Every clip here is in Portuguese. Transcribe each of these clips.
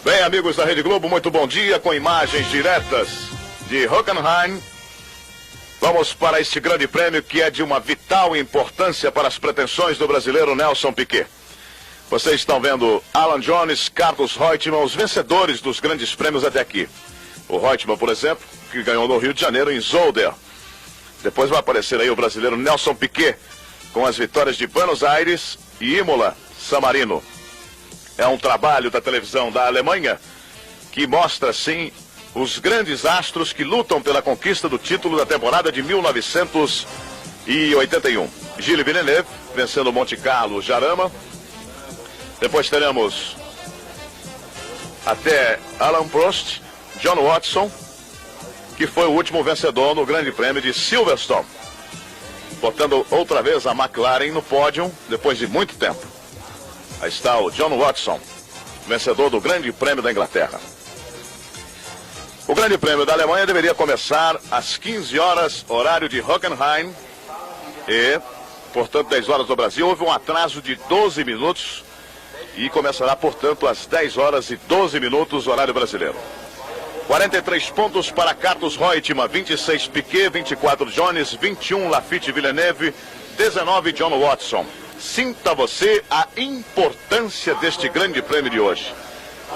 Bem, amigos da Rede Globo, muito bom dia, com imagens diretas de Hockenheim. Vamos para este grande prêmio que é de uma vital importância para as pretensões do brasileiro Nelson Piquet. Vocês estão vendo Alan Jones, Carlos Reutemann, os vencedores dos grandes prêmios até aqui. O Reutemann, por exemplo, que ganhou no Rio de Janeiro em Zolder. Depois vai aparecer aí o brasileiro Nelson Piquet, com as vitórias de Buenos Aires e Imola, San Marino. É um trabalho da televisão da Alemanha que mostra, sim, os grandes astros que lutam pela conquista do título da temporada de 1981. Gilles Villeneuve, vencendo Monte Carlo, Jarama. Depois teremos até Alain Prost, John Watson, que foi o último vencedor no Grande Prêmio de Silverstone, botando outra vez a McLaren no pódio depois de muito tempo. Aí está o John Watson, vencedor do Grande Prêmio da Inglaterra. O Grande Prêmio da Alemanha deveria começar às 15 horas, horário de Hockenheim, e, portanto, 10 horas do Brasil. Houve um atraso de 12 minutos e começará, portanto, às 10 horas e 12 minutos, horário brasileiro. 43 pontos para Carlos Reutemann, 26 Piquet, 24 Jones, 21 Laffite Villeneuve, 19 John Watson. Sinta você a importância deste grande prêmio de hoje.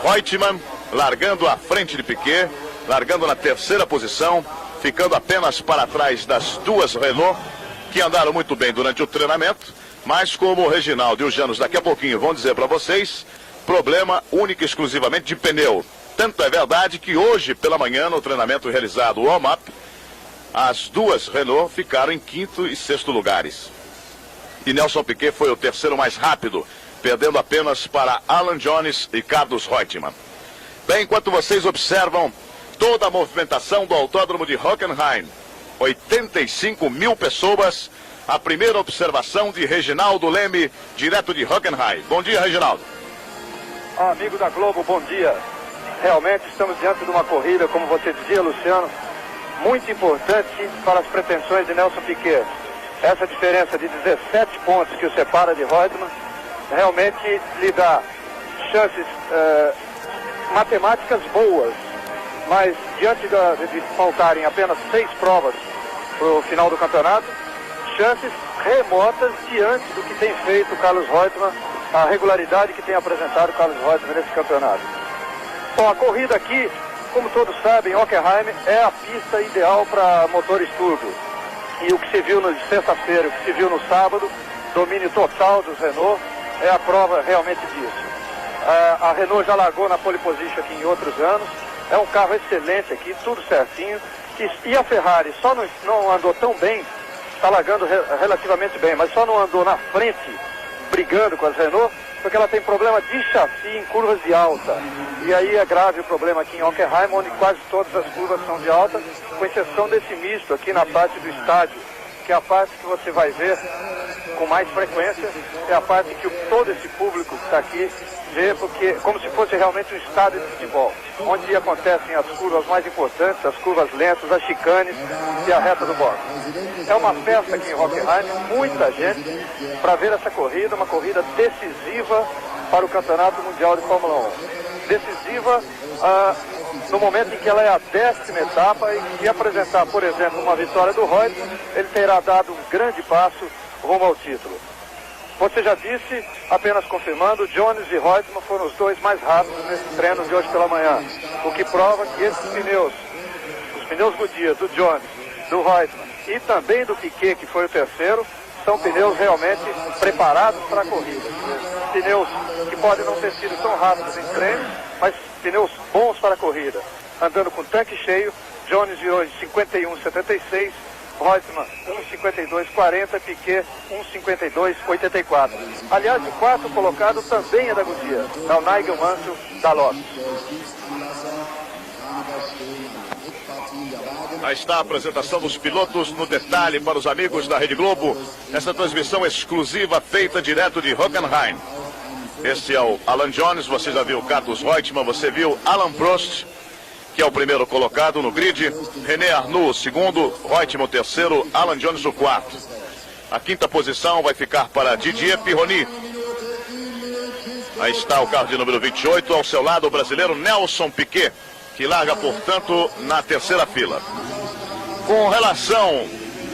Reutemann largando à frente de Piquet, largando na terceira posição, ficando apenas para trás das duas Renault, que andaram muito bem durante o treinamento, mas como o Reginaldo e o Janos daqui a pouquinho vão dizer para vocês, problema único e exclusivamente de pneu. Tanto é verdade que hoje pela manhã, no treinamento realizado, o warm-up, as duas Renault ficaram em quinto e sexto lugares. E Nelson Piquet foi o terceiro mais rápido, perdendo apenas para Alan Jones e Carlos Reutemann. Bem, enquanto vocês observam toda a movimentação do Autódromo de Hockenheim, 85 mil pessoas, a primeira observação de Reginaldo Leme, direto de Hockenheim. Bom dia, Reginaldo. Amigo da Globo, bom dia. Realmente estamos diante de uma corrida, como você dizia, Luciano, muito importante para as pretensões de Nelson Piquet. Essa diferença de 17 pontos que o separa de Reutemann realmente lhe dá chances matemáticas boas, mas diante de faltarem apenas 6 provas para o final do campeonato, chances remotas diante do que tem feito o Carlos Reutemann, a regularidade que tem apresentado o Carlos Reutemann nesse campeonato. Bom, a corrida aqui, como todos sabem, Hockenheim é a pista ideal para motores turbo. E o que se viu na sexta-feira, o que se viu no sábado, domínio total dos Renault, é a prova realmente disso. A Renault já largou na pole position aqui em outros anos, é um carro excelente aqui, tudo certinho. E a Ferrari só não andou tão bem, está largando relativamente bem, mas só não andou na frente, brigando com as Renault, porque ela tem problema de chassi em curvas de alta. E aí é grave o problema aqui em Hockenheim, onde quase todas as curvas são de alta, com exceção desse misto aqui na parte do estádio, que é a parte que você vai ver com mais frequência, é a parte que todo esse público que está aqui vê, porque como se fosse realmente um estádio de futebol, onde acontecem as curvas mais importantes, as curvas lentas, as chicanes e a reta do boxe. É uma festa aqui em Hockenheim, muita gente para ver essa corrida, uma corrida decisiva para o Campeonato Mundial de Fórmula 1. Decisiva no momento em que ela é a 10ª etapa, e se apresentar, por exemplo, uma vitória do Reutemann, ele terá dado um grande passo rumo ao título. Você já disse, apenas confirmando, Jones e Reutemann foram os dois mais rápidos nesse treino de hoje pela manhã, o que prova que esses pneus, os pneus Goodyear do Jones, do Reutemann e também do Piquet, que foi o terceiro, são pneus realmente preparados para a corrida. Pneus que podem não ter sido tão rápidos em treinos, mas pneus bons para a corrida. Andando com tanque cheio, Jones virou em 51,76, Reutemann 1,52,40, Piquet 1,52,84. Aliás, o quarto colocado também é da Goodyear, é o Nigel Mansell da Lotus. Aí está a apresentação dos pilotos no detalhe para os amigos da Rede Globo. Essa transmissão exclusiva feita direto de Hockenheim. Esse é o Alan Jones, você já viu Carlos Reutemann, você viu Alain Prost, que é o primeiro colocado no grid. René Arnoux, o segundo, Reutemann o terceiro, Alan Jones o quarto. A quinta posição vai ficar para Didier Pironi. Aí está o carro de número 28, ao seu lado o brasileiro Nelson Piquet, que larga, portanto, na terceira fila. Com relação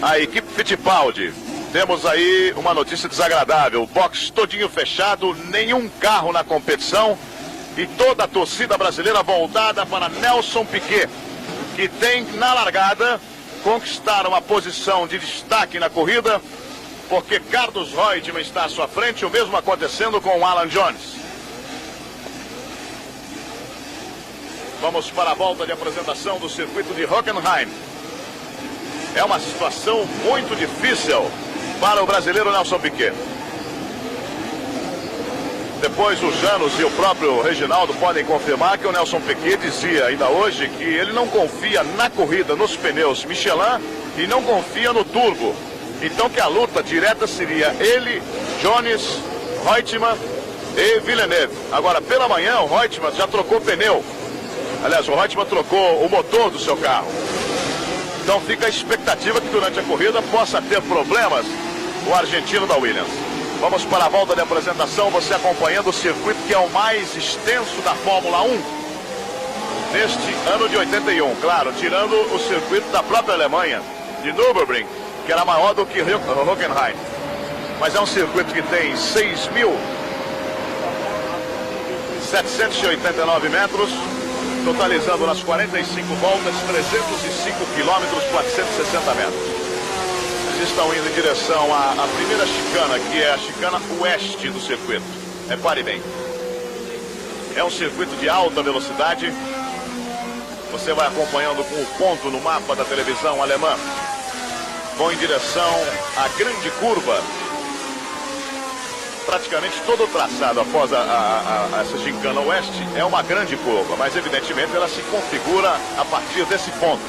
à equipe Fittipaldi, temos aí uma notícia desagradável. O box todinho fechado, nenhum carro na competição e toda a torcida brasileira voltada para Nelson Piquet, que tem na largada conquistar uma posição de destaque na corrida, porque Carlos Reutemann está à sua frente, o mesmo acontecendo com o Alan Jones. Vamos para a volta de apresentação do circuito de Hockenheim. É uma situação muito difícil para o brasileiro Nelson Piquet. Depois o Janos e o próprio Reginaldo podem confirmar que o Nelson Piquet dizia ainda hoje que ele não confia na corrida, nos pneus Michelin e não confia no turbo. Então que a luta direta seria ele, Jones, Reutemann e Villeneuve. Agora pela manhã o Reutemann já trocou pneu. Aliás, o Reutemann trocou o motor do seu carro. Então fica a expectativa que durante a corrida possa ter problemas o argentino da Williams. Vamos para a volta de apresentação, você acompanhando o circuito que é o mais extenso da Fórmula 1 neste ano de 81, claro, tirando o circuito da própria Alemanha, de Nürburgring, que era maior do que Hockenheim. Mas é um circuito que tem 6.789 metros, totalizando nas 45 voltas 305 quilômetros, 460 metros. Eles estão indo em direção à primeira chicana, que é a chicana oeste do circuito. Repare bem. É um circuito de alta velocidade. Você vai acompanhando com o ponto no mapa da televisão alemã. Vão em direção à grande curva. Praticamente todo o traçado após essa chicana oeste é uma grande curva, mas evidentemente ela se configura a partir desse ponto.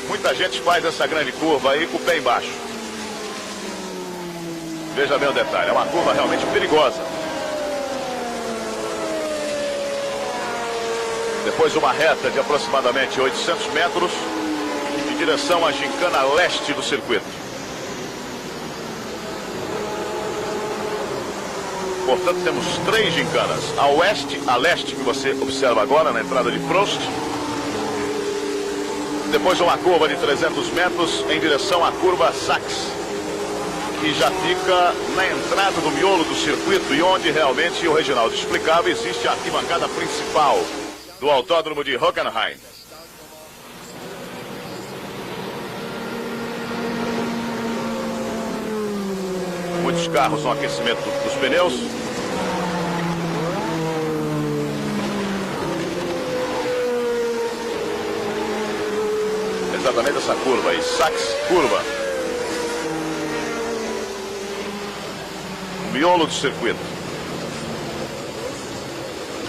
Muita gente faz essa grande curva aí com o pé embaixo. Veja bem o detalhe, é uma curva realmente perigosa. Depois uma reta de aproximadamente 800 metros em direção à gincana leste do circuito. Portanto, temos 3 gincanas, a oeste, a leste, que você observa agora na entrada de Prost. Depois uma curva de 300 metros em direção à curva Sachs, que já fica na entrada do miolo do circuito e onde realmente, o Reginaldo explicava, existe a arquibancada principal do autódromo de Hockenheim. Muitos carros no aquecimento dos pneus. Exatamente essa curva aí, Sachs curva. O miolo do circuito.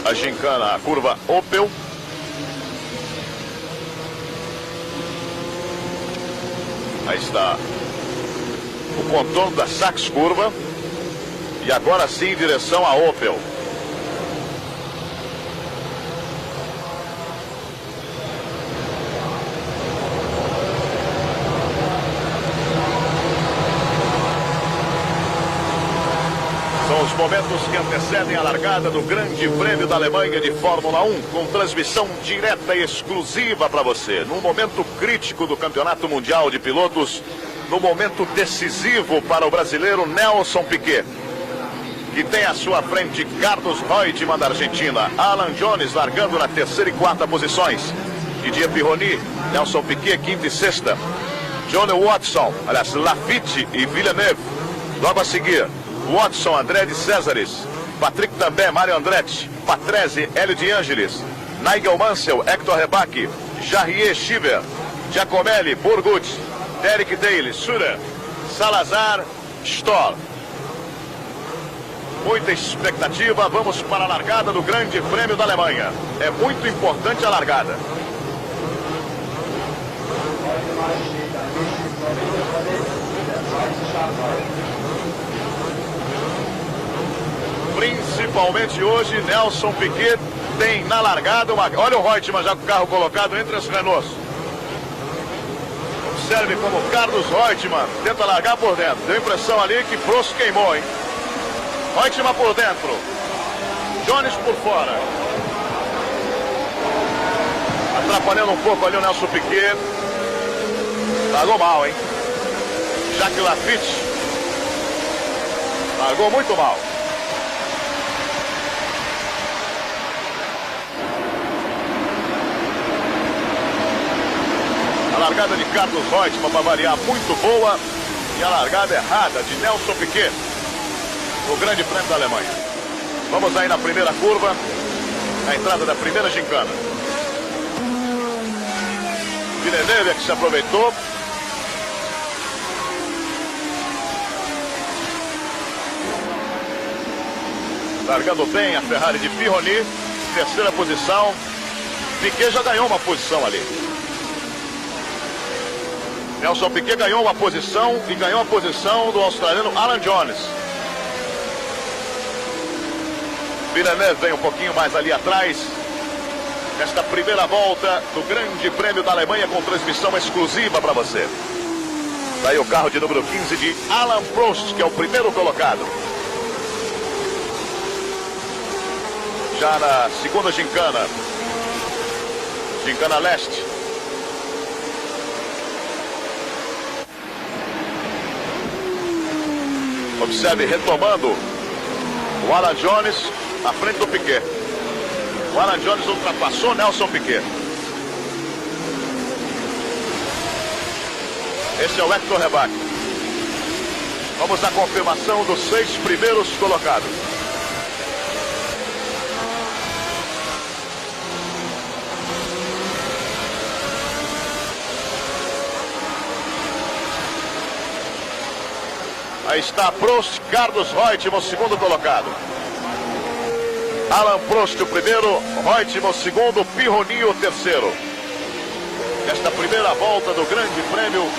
A gincana, a curva Opel. Aí está o contorno da Sachs curva. E agora sim em direção à Opel. São os momentos que antecedem a largada do Grande Prêmio da Alemanha de Fórmula 1, com transmissão direta e exclusiva para você. Num momento crítico do Campeonato Mundial de Pilotos, no momento decisivo para o brasileiro Nelson Piquet, que tem à sua frente Carlos Reutemann da Argentina, Alan Jones largando na terceira e quarta posições, Didier Pironi, Nelson Piquet quinta e sexta, Johnny Watson, aliás, Lafitte e Villeneuve, logo a seguir Watson, André de Césares, Patrick Também, Mário Andretti, Patrese, Hélio de Ângeles, Nigel Mansell, Hector Rebaque, Jarrier Chiver, Giacomelli, Burgut, Derek Daly, Surer, Salazar, Stoll. Muita expectativa, vamos para a largada do Grande Prêmio da Alemanha. É muito importante a largada. Principalmente hoje, Nelson Piquet tem na largada uma... Olha o Reutemann já com o carro colocado entre as Renaults. Observe como Carlos Reutemann tenta largar por dentro. Deu a impressão ali que Prost queimou, hein? Reutemann por dentro. Jones por fora. Atrapalhando um pouco ali o Nelson Piquet. Largou mal, hein? Jacques Laffite largou muito mal. A largada de Carlos Reutemann, para variar, muito boa. E a largada errada de Nelson Piquet no Grande Prêmio da Alemanha. Vamos aí na primeira curva, na entrada da primeira gincana. Villeneuve que se aproveitou. Largando bem a Ferrari de Pironi, terceira posição. Piquet já ganhou uma posição ali. Nelson Piquet ganhou uma posição e ganhou a posição do australiano Alan Jones. Villeneuve vem um pouquinho mais ali atrás. Nesta primeira volta do Grande Prêmio da Alemanha com transmissão exclusiva para você. Daí o carro de número 15 de Alain Prost, que é o primeiro colocado. Já na segunda gincana, gincana leste. Observe, retomando, o Alan Jones à frente do Piquet. O Alan Jones ultrapassou Nelson Piquet. Esse é o Hector Rebaque. Vamos à confirmação dos 6 primeiros colocados. Aí está Prost, Carlos Reutemann, o segundo colocado. Alain Prost, o primeiro, Reutemann, o segundo, Pironi, o terceiro. Esta primeira volta do Grande Prêmio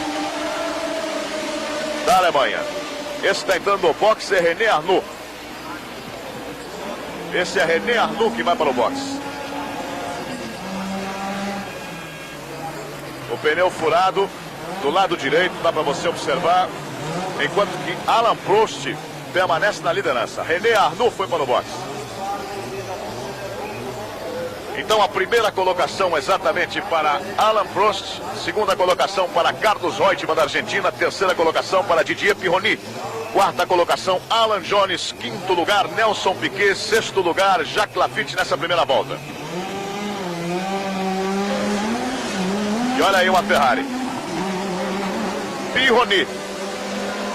da Alemanha. Esse está entrando no box, é René Arnoux. Esse é René Arnoux que vai para o box. O pneu furado do lado direito, dá para você observar. Enquanto que Alain Prost permanece na liderança. René Arnoux foi para o box. Então a primeira colocação exatamente para Alain Prost. Segunda colocação para Carlos Reutemann da Argentina. Terceira colocação para Didier Pironi. Quarta colocação Alan Jones. Quinto lugar Nelson Piquet. Sexto lugar Jacques Laffite nessa primeira volta. E olha aí uma Ferrari. Pironi.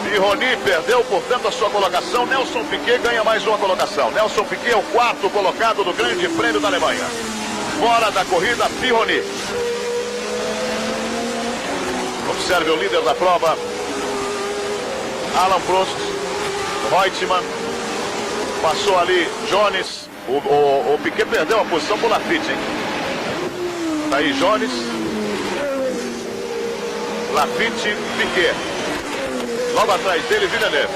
Pironi perdeu, portanto, a sua colocação. Nelson Piquet ganha mais uma colocação. Nelson Piquet é o quarto colocado do Grande Prêmio da Alemanha. Fora da corrida, Pironi. Observe o líder da prova. Alain Prost. Reutemann. Passou ali Jones. O Piquet perdeu a posição por Laffite, hein? Tá aí Jones. Laffite, Piquet. Logo atrás dele, Villeneuve.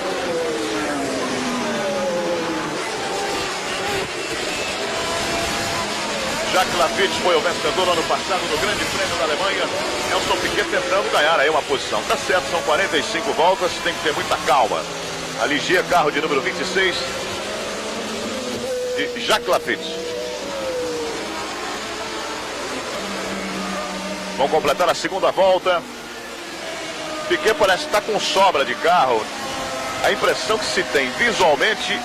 Jacques Laffite foi o vencedor ano passado do Grande Prêmio da Alemanha. Nelson Piquet tentando ganhar aí uma posição. Tá certo, são 45 voltas, tem que ter muita calma. A Ligier, carro de número 26, de Jacques Laffite. Vão completar a segunda volta. Piquet parece estar com sobra de carro. A impressão que se tem visualmente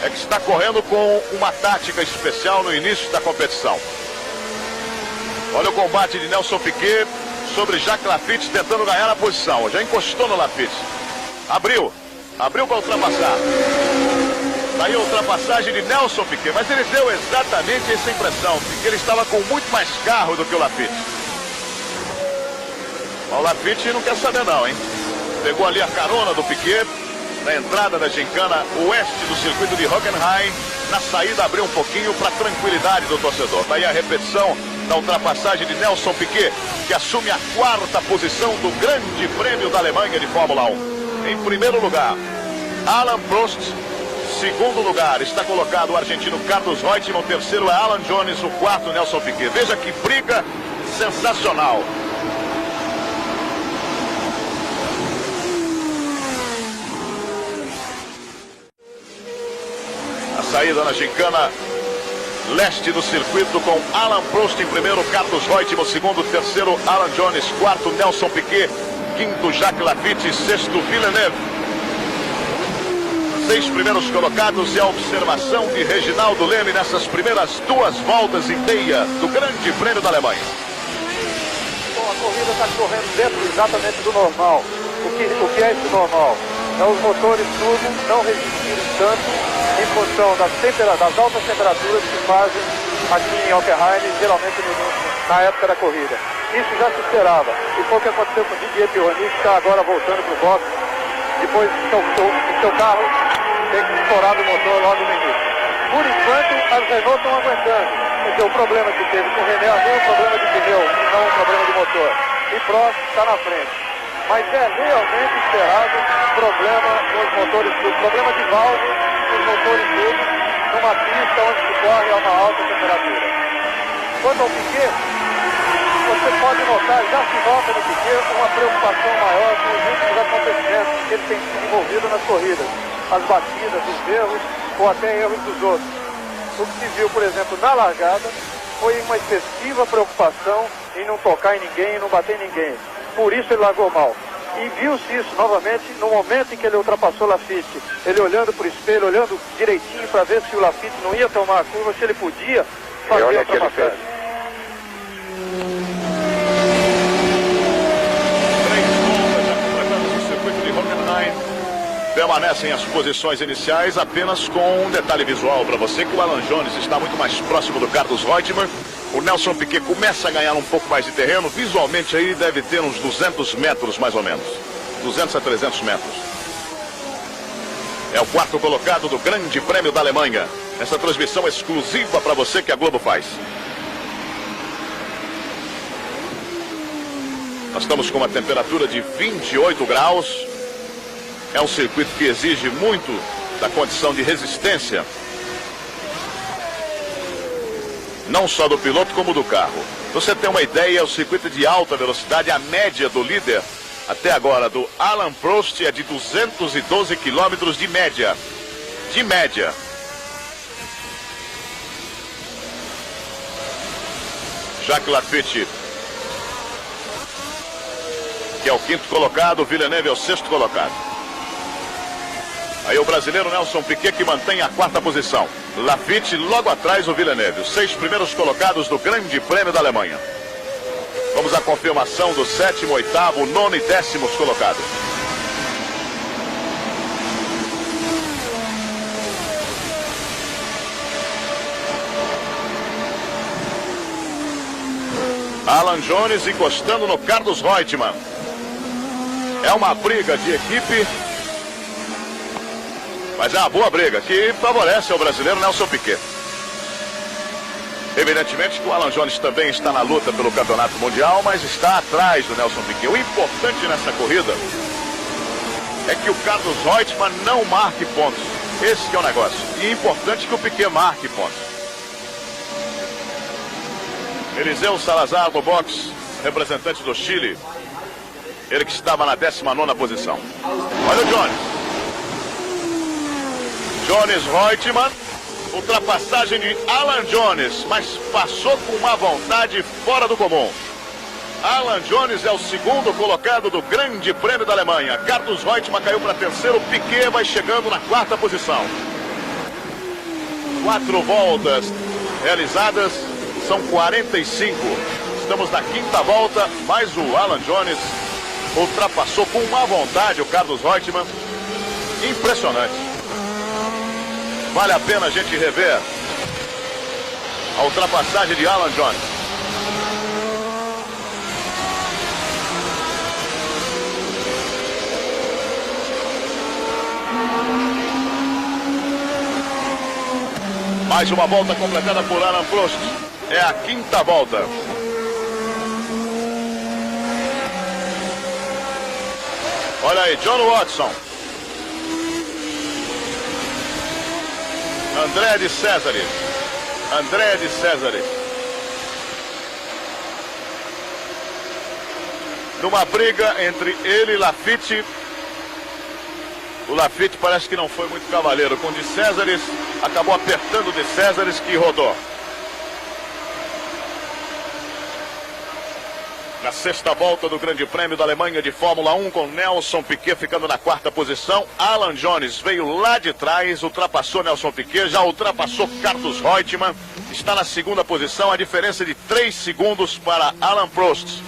é que está correndo com uma tática especial no início da competição. Olha o combate de Nelson Piquet sobre Jacques Laffite tentando ganhar a posição. Já encostou no Laffite. Abriu para ultrapassar. Daí a ultrapassagem de Nelson Piquet, mas ele deu exatamente essa impressão, porque ele estava com muito mais carro do que o Laffite. O Laffite não quer saber não, hein? Pegou ali a carona do Piquet na entrada da gincana oeste do circuito de Hockenheim. Na saída abriu um pouquinho para tranquilidade do torcedor. Daí a repetição da ultrapassagem de Nelson Piquet, que assume a quarta posição do Grande Prêmio da Alemanha de Fórmula 1. Em primeiro lugar, Alain Prost. Segundo lugar está colocado o argentino Carlos Reutemann. O terceiro é Alan Jones. O quarto, Nelson Piquet. Veja que briga sensacional. saída na gincana leste do circuito, com Alain Prost em primeiro, Carlos Reutemann segundo, terceiro Alan Jones, quarto Nelson Piquet, quinto Jacques Laffite, sexto Villeneuve. 6 primeiros colocados e a observação de Reginaldo Leme nessas primeiras 2 voltas e meia do Grande Prêmio da Alemanha. Bom, a corrida está correndo dentro exatamente do normal. O que é esse normal? É os motores turbo não resistirem tanto em função das altas temperaturas que fazem aqui em Hockenheim, geralmente na época da corrida. Isso já se esperava. E foi o que aconteceu com o Didier Pironi, que está agora voltando para o box, depois que seu carro tem estourado o motor logo no início. Por enquanto, as Renault estão aguentando. Porque o problema que teve com o René é um problema de pneu, não um problema de motor. E Prost está na frente. Mas é realmente esperado problema nos motores turbo, problema de válvula nos motores turbo, numa pista onde se corre a uma alta temperatura. Quanto ao Piquet, você pode notar, já se nota no Piquet uma preocupação maior com os últimos acontecimentos que ele tem sido envolvido nas corridas, as batidas, os erros ou até erros dos outros. O que se viu, por exemplo, na largada, foi uma excessiva preocupação em não tocar em ninguém, em não bater em ninguém. Por isso ele largou mal. E viu-se isso novamente no momento em que ele ultrapassou Laffite. Ele olhando para o espelho, olhando direitinho para ver se o Laffite não ia tomar a curva, se ele podia fazer a ultrapassagem. 3 voltas já completadas no circuito de Hockenheim. Permanecem as posições iniciais, apenas com um detalhe visual para você, que o Alan Jones está muito mais próximo do Carlos Reutemann. O Nelson Piquet começa a ganhar um pouco mais de terreno. Visualmente aí deve ter uns 200 metros mais ou menos. 200 a 300 metros. É o 4º colocado do Grande Prêmio da Alemanha. Essa transmissão exclusiva para você que a Globo faz. Nós estamos com uma temperatura de 28 graus. É um circuito que exige muito da condição de resistência, não só do piloto como do carro. Você tem uma ideia, o circuito de alta velocidade, a média do líder até agora do Alain Prost é de 212 quilômetros de média. De média. Jacques Laffite, que é o 5º colocado, Villeneuve é o 6º colocado. Aí o brasileiro Nelson Piquet, que mantém a 4ª posição. Laffite logo atrás o Villeneuve. Os 6 primeiros colocados do Grande Prêmio da Alemanha. Vamos à confirmação do 7º, 8º, 9º e 10º colocados. Alan Jones encostando no Carlos Reutemann. É uma briga de equipe, mas é uma boa briga que favorece ao brasileiro Nelson Piquet. Evidentemente que o Alan Jones também está na luta pelo campeonato mundial, mas está atrás do Nelson Piquet. O importante nessa corrida é que o Carlos Reutemann não marque pontos. Esse que é o negócio. E é importante que o Piquet marque pontos. Eliseu Salazar do box, representante do Chile. Ele que estava na 19ª posição. Olha o Jones. Jones Reutemann, ultrapassagem de Alan Jones, mas passou com uma vontade fora do comum. Alan Jones é o 2º colocado do Grande Prêmio da Alemanha. Carlos Reutemann caiu para 3º, Piquet vai chegando na 4ª posição. 4 voltas realizadas, são 45. Estamos na 5ª volta, mas o Alan Jones ultrapassou com uma vontade o Carlos Reutemann. Impressionante. Vale a pena a gente rever a ultrapassagem de Alan Jones. Mais uma volta completada por Alain Prost. É a 5ª volta. Olha aí, John Watson. André de Cesare. André de Cesare. Numa briga entre ele e Laffite. O Laffite parece que não foi muito cavaleiro com o de Césares, acabou apertando o de Césares, que rodou. Na sexta volta do Grande Prêmio da Alemanha de Fórmula 1, com Nelson Piquet ficando na quarta posição. Alan Jones veio lá de trás, ultrapassou Nelson Piquet, já ultrapassou Carlos Reutemann, está na segunda posição, a diferença de 3 segundos para Alain Prost.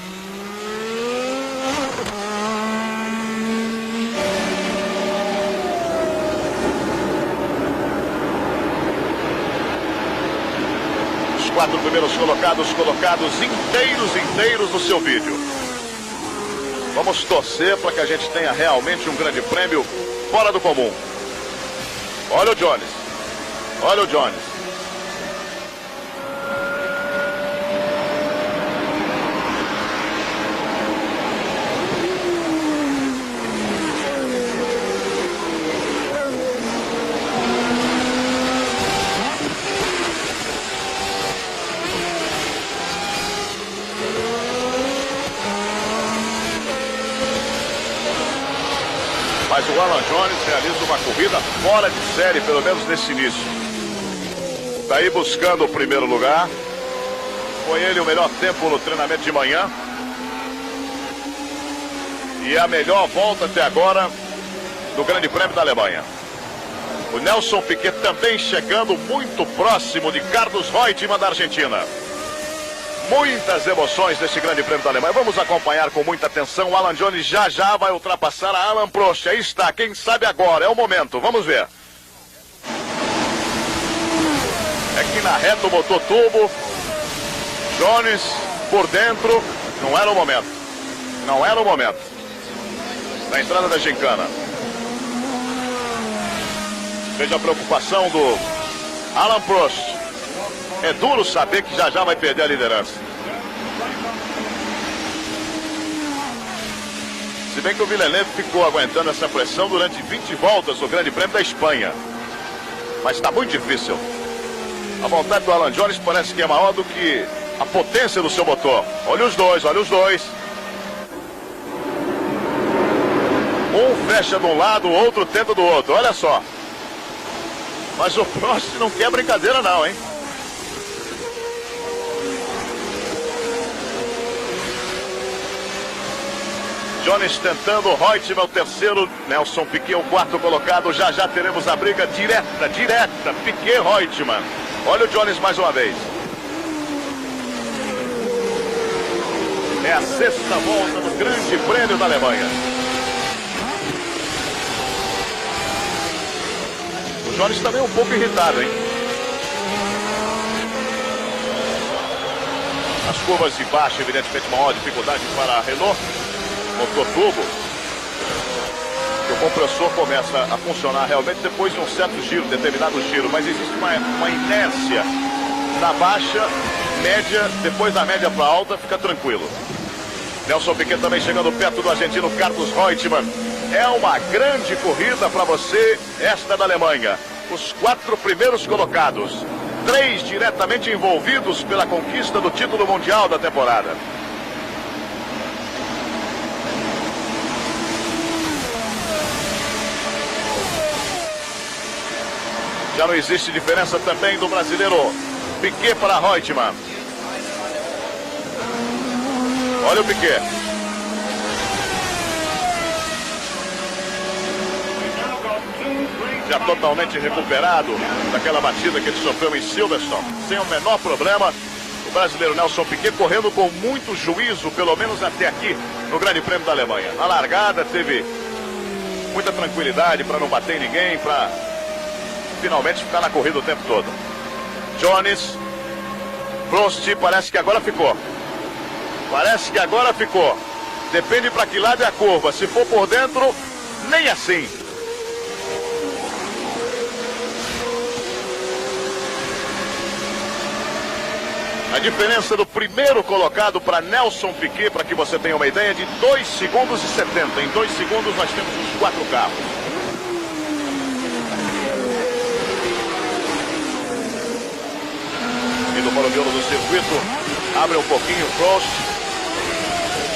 Os 4 primeiros colocados inteiros no seu vídeo. Vamos torcer para que a gente tenha realmente um grande prêmio fora do comum. Olha o Jones. Olha o Jones. Mas o Alan Jones realiza uma corrida fora de série, pelo menos nesse início. Está aí buscando o primeiro lugar. Foi ele o melhor tempo no treinamento de manhã. E a melhor volta até agora do Grande Prêmio da Alemanha. O Nelson Piquet também chegando muito próximo de Carlos Reutemann da Argentina. Muitas emoções nesse Grande Prêmio da Alemanha. Vamos acompanhar com muita atenção. O Alan Jones já vai ultrapassar a Alain Prost. Aí está, quem sabe agora, é o momento. Vamos ver. É que na reta o motor turbo. Jones por dentro. Não era o momento. Não era o momento. Na entrada da gincana. Veja a preocupação do Alain Prost. É duro saber que já vai perder a liderança. Se bem que o Villeneuve ficou aguentando essa pressão durante 20 voltas no Grande Prêmio da Espanha. Mas está muito difícil. A vontade do Alan Jones parece que é maior do que a potência do seu motor. Olha os dois, olha os dois. Um fecha de um lado, o outro tenta do outro. Olha só. Mas o Prost não quer brincadeira não, hein? Jones tentando, Reutemann o terceiro, Nelson Piquet o quarto colocado. Já teremos a briga direta, Piquet-Reutemann. Olha o Jones mais uma vez. É a sexta volta do Grande Prêmio da Alemanha. O Jones também é um pouco irritado, hein? As curvas de baixo, evidentemente, maior dificuldade para a Renault. Motor turbo, que o compressor começa a funcionar realmente depois de um certo giro, determinado giro, mas existe uma inércia da baixa, média, depois da média para alta, fica tranquilo. Nelson Piquet também chegando perto do argentino Carlos Reutemann. É uma grande corrida para você, esta da Alemanha. Os 4 primeiros colocados, 3 diretamente envolvidos pela conquista do título mundial da temporada. Já não existe diferença também do brasileiro Piquet para Reutemann. Olha o Piquet. Já totalmente recuperado daquela batida que ele sofreu em Silverstone. Sem o menor problema. O brasileiro Nelson Piquet correndo com muito juízo, pelo menos até aqui, no Grande Prêmio da Alemanha. Na largada teve muita tranquilidade para não bater em ninguém, para finalmente ficar na corrida o tempo todo. Jones, Prost, parece que agora ficou. Parece que agora ficou. Depende para que lado é a curva. Se for por dentro, nem assim. A diferença do primeiro colocado para Nelson Piquet, para que você tenha uma ideia, de 2 segundos e 70. Em 2 segundos nós temos os 4 carros. Indo para o miolo do circuito, abre um pouquinho o Prost.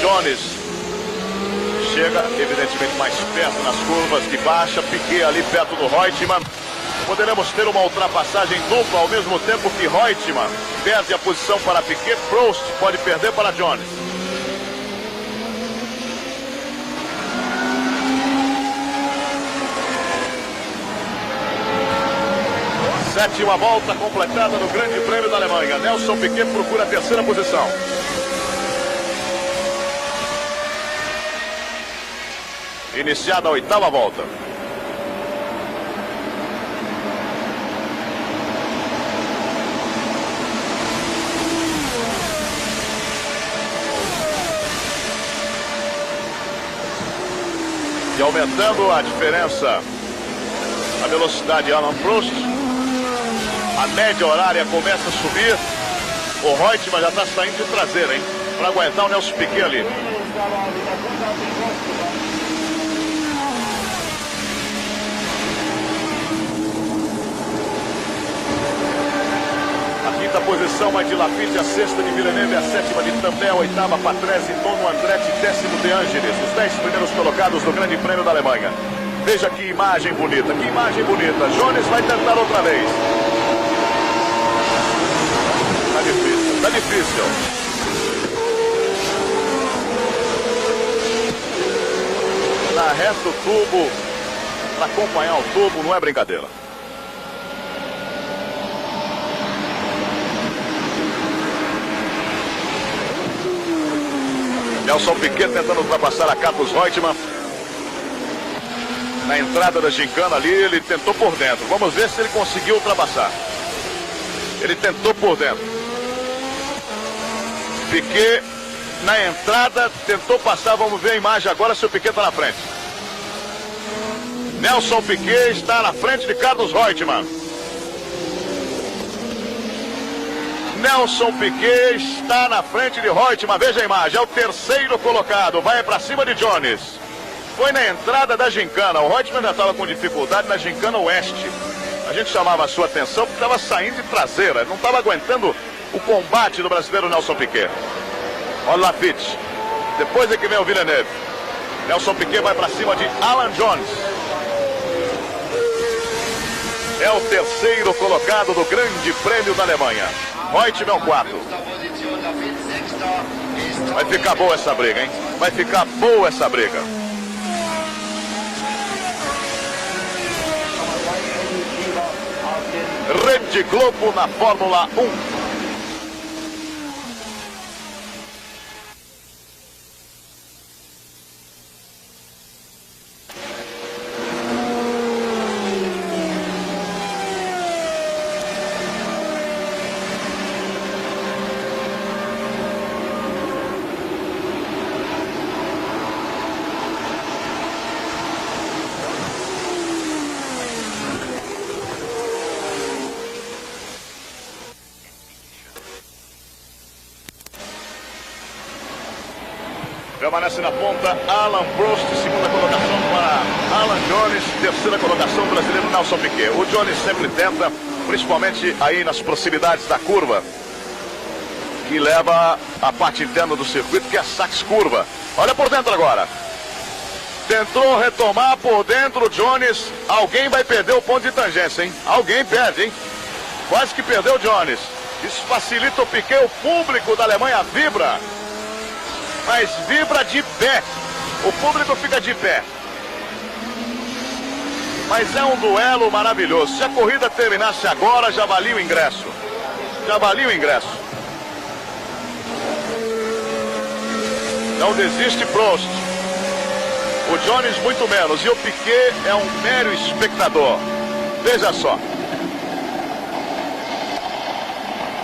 Jones chega, evidentemente, mais perto nas curvas de baixa. Piquet ali perto do Reutemann. Poderemos ter uma ultrapassagem dupla ao mesmo tempo que Reutemann perde a posição para Piquet. Prost pode perder para Jones. Sétima volta completada no Grande Prêmio da Alemanha. Nelson Piquet procura a terceira posição. Iniciada a oitava volta. E aumentando a diferença, a velocidade Alan Prost. A média horária começa a subir. O Reutemann já está saindo de traseira, hein? Para aguentar o Nelson Piquet ali. A quinta posição vai de Lafitte, a sexta de Villeneuve, a sétima de Tambay, a oitava Patrese, nono Andretti, décimo De Angelis. Os 10 primeiros colocados do Grande Prêmio da Alemanha. Veja que imagem bonita, que imagem bonita. Jones vai tentar outra vez. Tá difícil. Na reta do tubo, para acompanhar o tubo, não é brincadeira. Nelson Piquet tentando ultrapassar a Carlos Reutemann. Na entrada da gincana ali, ele tentou por dentro. Vamos ver se ele conseguiu ultrapassar. Ele tentou por dentro. Piquet na entrada tentou passar. Vamos ver a imagem agora se o Piquet está na frente. Nelson Piquet está na frente de Carlos Reutemann. Nelson Piquet está na frente de Reutemann. Veja a imagem, é o terceiro colocado. Vai para cima de Jones. Foi na entrada da gincana. O Reutemann já estava com dificuldade na gincana oeste. A gente chamava a sua atenção porque estava saindo de traseira. Não estava aguentando o combate do brasileiro Nelson Piquet. Olha o Lafitte. Depois é que vem o Villeneuve. Nelson Piquet vai para cima de Alan Jones. É o terceiro colocado do Grande Prêmio da Alemanha. Reutemann é o quarto. Vai ficar boa essa briga, hein? Vai ficar boa essa briga. Rede Globo na Fórmula 1. Permanece na ponta Alan Prost, segunda colocação para Alan Jones, terceira colocação brasileiro Nelson Piquet. O Jones sempre tenta, principalmente aí nas proximidades da curva, que leva a parte interna do circuito, que é a Sachs Curva. Olha por dentro agora. Tentou retomar por dentro o Jones. Alguém vai perder o ponto de tangência, hein? Alguém perde, hein? Quase que perdeu o Jones. Isso facilita o Piquet, o público da Alemanha vibra. Mas vibra de pé. O público fica de pé. Mas é um duelo maravilhoso. Se a corrida terminasse agora, já valia o ingresso. Já valia o ingresso. Não desiste Prost. O Jones muito menos. E o Piquet é um mero espectador. Veja só.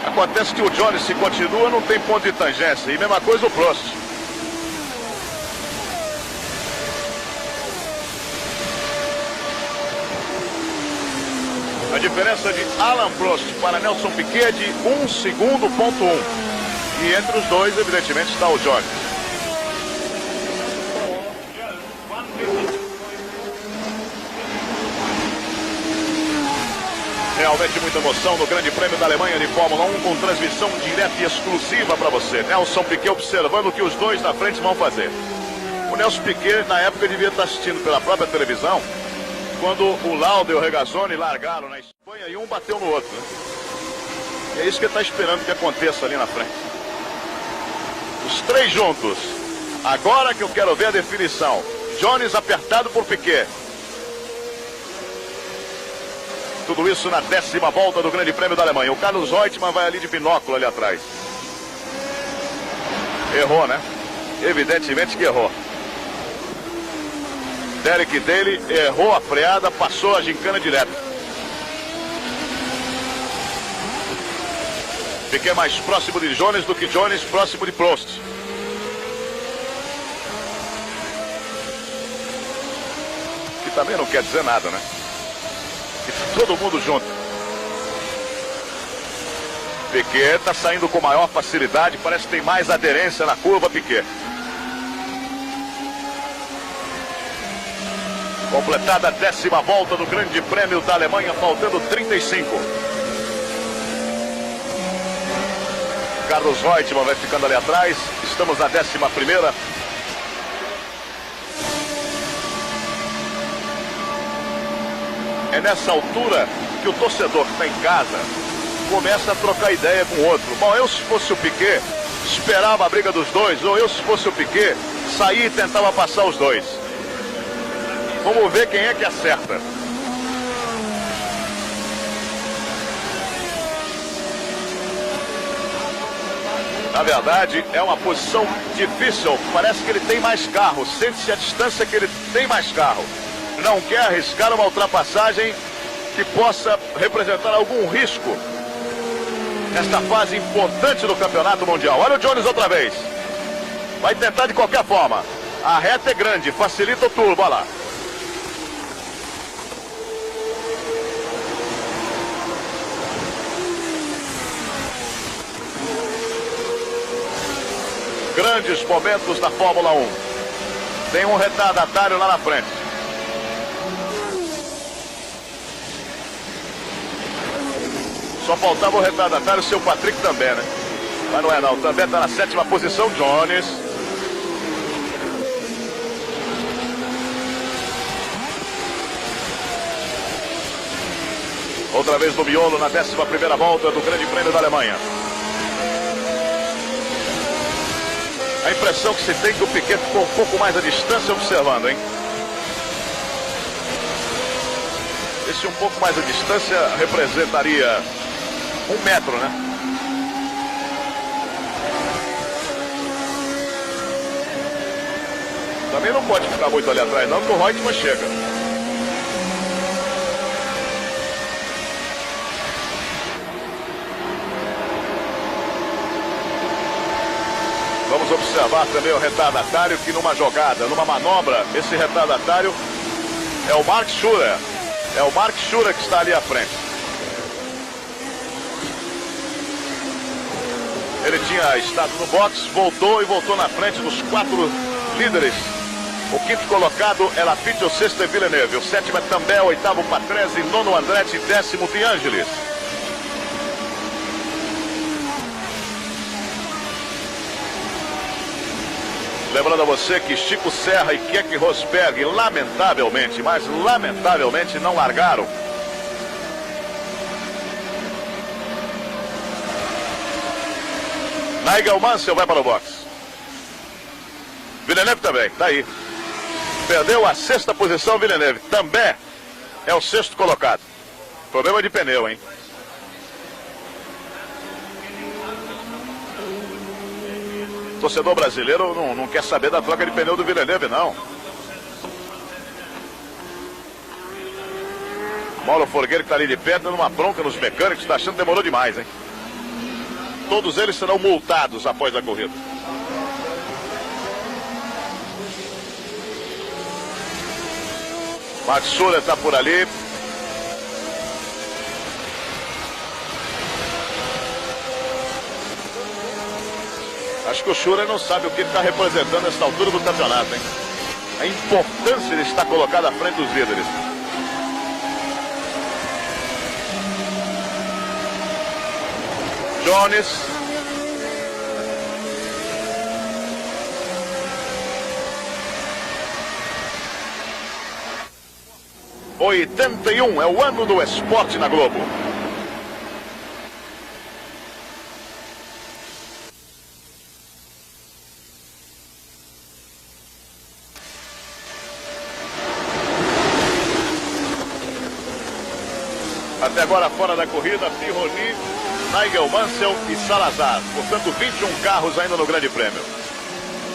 Acontece que o Jones, se continua, não tem ponto de tangência. E mesma coisa o Prost. A diferença de Alan Prost para Nelson Piquet é de 1 segundo, ponto 1. E entre os dois, evidentemente, está o Jones. Realmente muita emoção no Grande Prêmio da Alemanha de Fórmula 1, com transmissão direta e exclusiva para você. Nelson Piquet observando o que os dois na frente vão fazer. O Nelson Piquet, na época, devia estar assistindo pela própria televisão, quando o Lauda e o Regazzoni largaram na Espanha e um bateu no outro, né? E é isso que ele está esperando que aconteça ali na frente. Os três juntos. Agora que eu quero ver a definição. Jones apertado por Piquet. Tudo isso na 10ª volta do Grande Prêmio da Alemanha. O Carlos Reutemann vai ali de binóculo ali atrás. Errou, né? Evidentemente que errou. Derek Daly errou a freada, passou a gincana direto. Piquet mais próximo de Jones do que Jones próximo de Prost. Que também não quer dizer nada, né? E todo mundo junto. Piquet está saindo com maior facilidade, parece que tem mais aderência na curva, Piquet. Completada a 10ª volta do Grande Prêmio da Alemanha, faltando 35. Carlos Reutemann vai ficando ali atrás. Estamos na 11ª. É nessa altura que o torcedor que está em casa começa a trocar ideia com o outro. Bom, eu se fosse o Piquet, esperava a briga dos dois, ou eu se fosse o Piquet, saía e tentava passar os dois. Vamos ver quem é que acerta. Na verdade, é uma posição difícil. Parece que ele tem mais carro. Sente-se a distância que ele tem mais carro. Não quer arriscar uma ultrapassagem que possa representar algum risco nesta fase importante do Campeonato Mundial. Olha o Jones outra vez. Vai tentar de qualquer forma. A reta é grande, facilita o turbo, olha lá. Grandes momentos da Fórmula 1. Tem um retardatário lá na frente. Só faltava o retardatário, o seu Patrick também, né? Mas não é não, também está na 7ª posição, Jones. Outra vez no miolo na 11ª volta do Grande Prêmio da Alemanha. A impressão que se tem que o Piquet ficou um pouco mais à distância observando, hein? Esse um pouco mais à distância representaria 1 metro, né? Também não pode ficar muito ali atrás não, porque o Reutemann chega. Vamos observar também o retardatário que numa jogada, numa manobra, esse retardatário é o Mark Schurer. É o Mark Schurer que está ali à frente. Ele tinha estado no box, voltou na frente dos 4 líderes. O 5º colocado é Lafitte, o 6º é Villeneuve, o 7º é Tambay, o 8º Patrese, 9º Andretti, 10º De Angelis. Lembrando a você que Chico Serra e Keke Rosberg, lamentavelmente, mas lamentavelmente não largaram. Nigel Mansell vai para o box. Villeneuve também, tá aí. Perdeu a 6ª posição, Villeneuve. Também é o 6º colocado. Problema de pneu, hein? O torcedor brasileiro não quer saber da troca de pneu do Villeneuve, não. Mauro Forgueiro que está ali de perto, dando uma bronca nos mecânicos, está achando que demorou demais, hein? Todos eles serão multados após a corrida. Max Schurer está por ali. Acho que o Schurer não sabe o que ele está representando nessa altura do campeonato, hein? A importância de estar colocado à frente dos líderes. Jones. 81 é o ano do esporte na Globo. Até agora fora da corrida, Pironi, Nigel Mansell e Salazar. Portanto, 21 carros ainda no Grande Prêmio.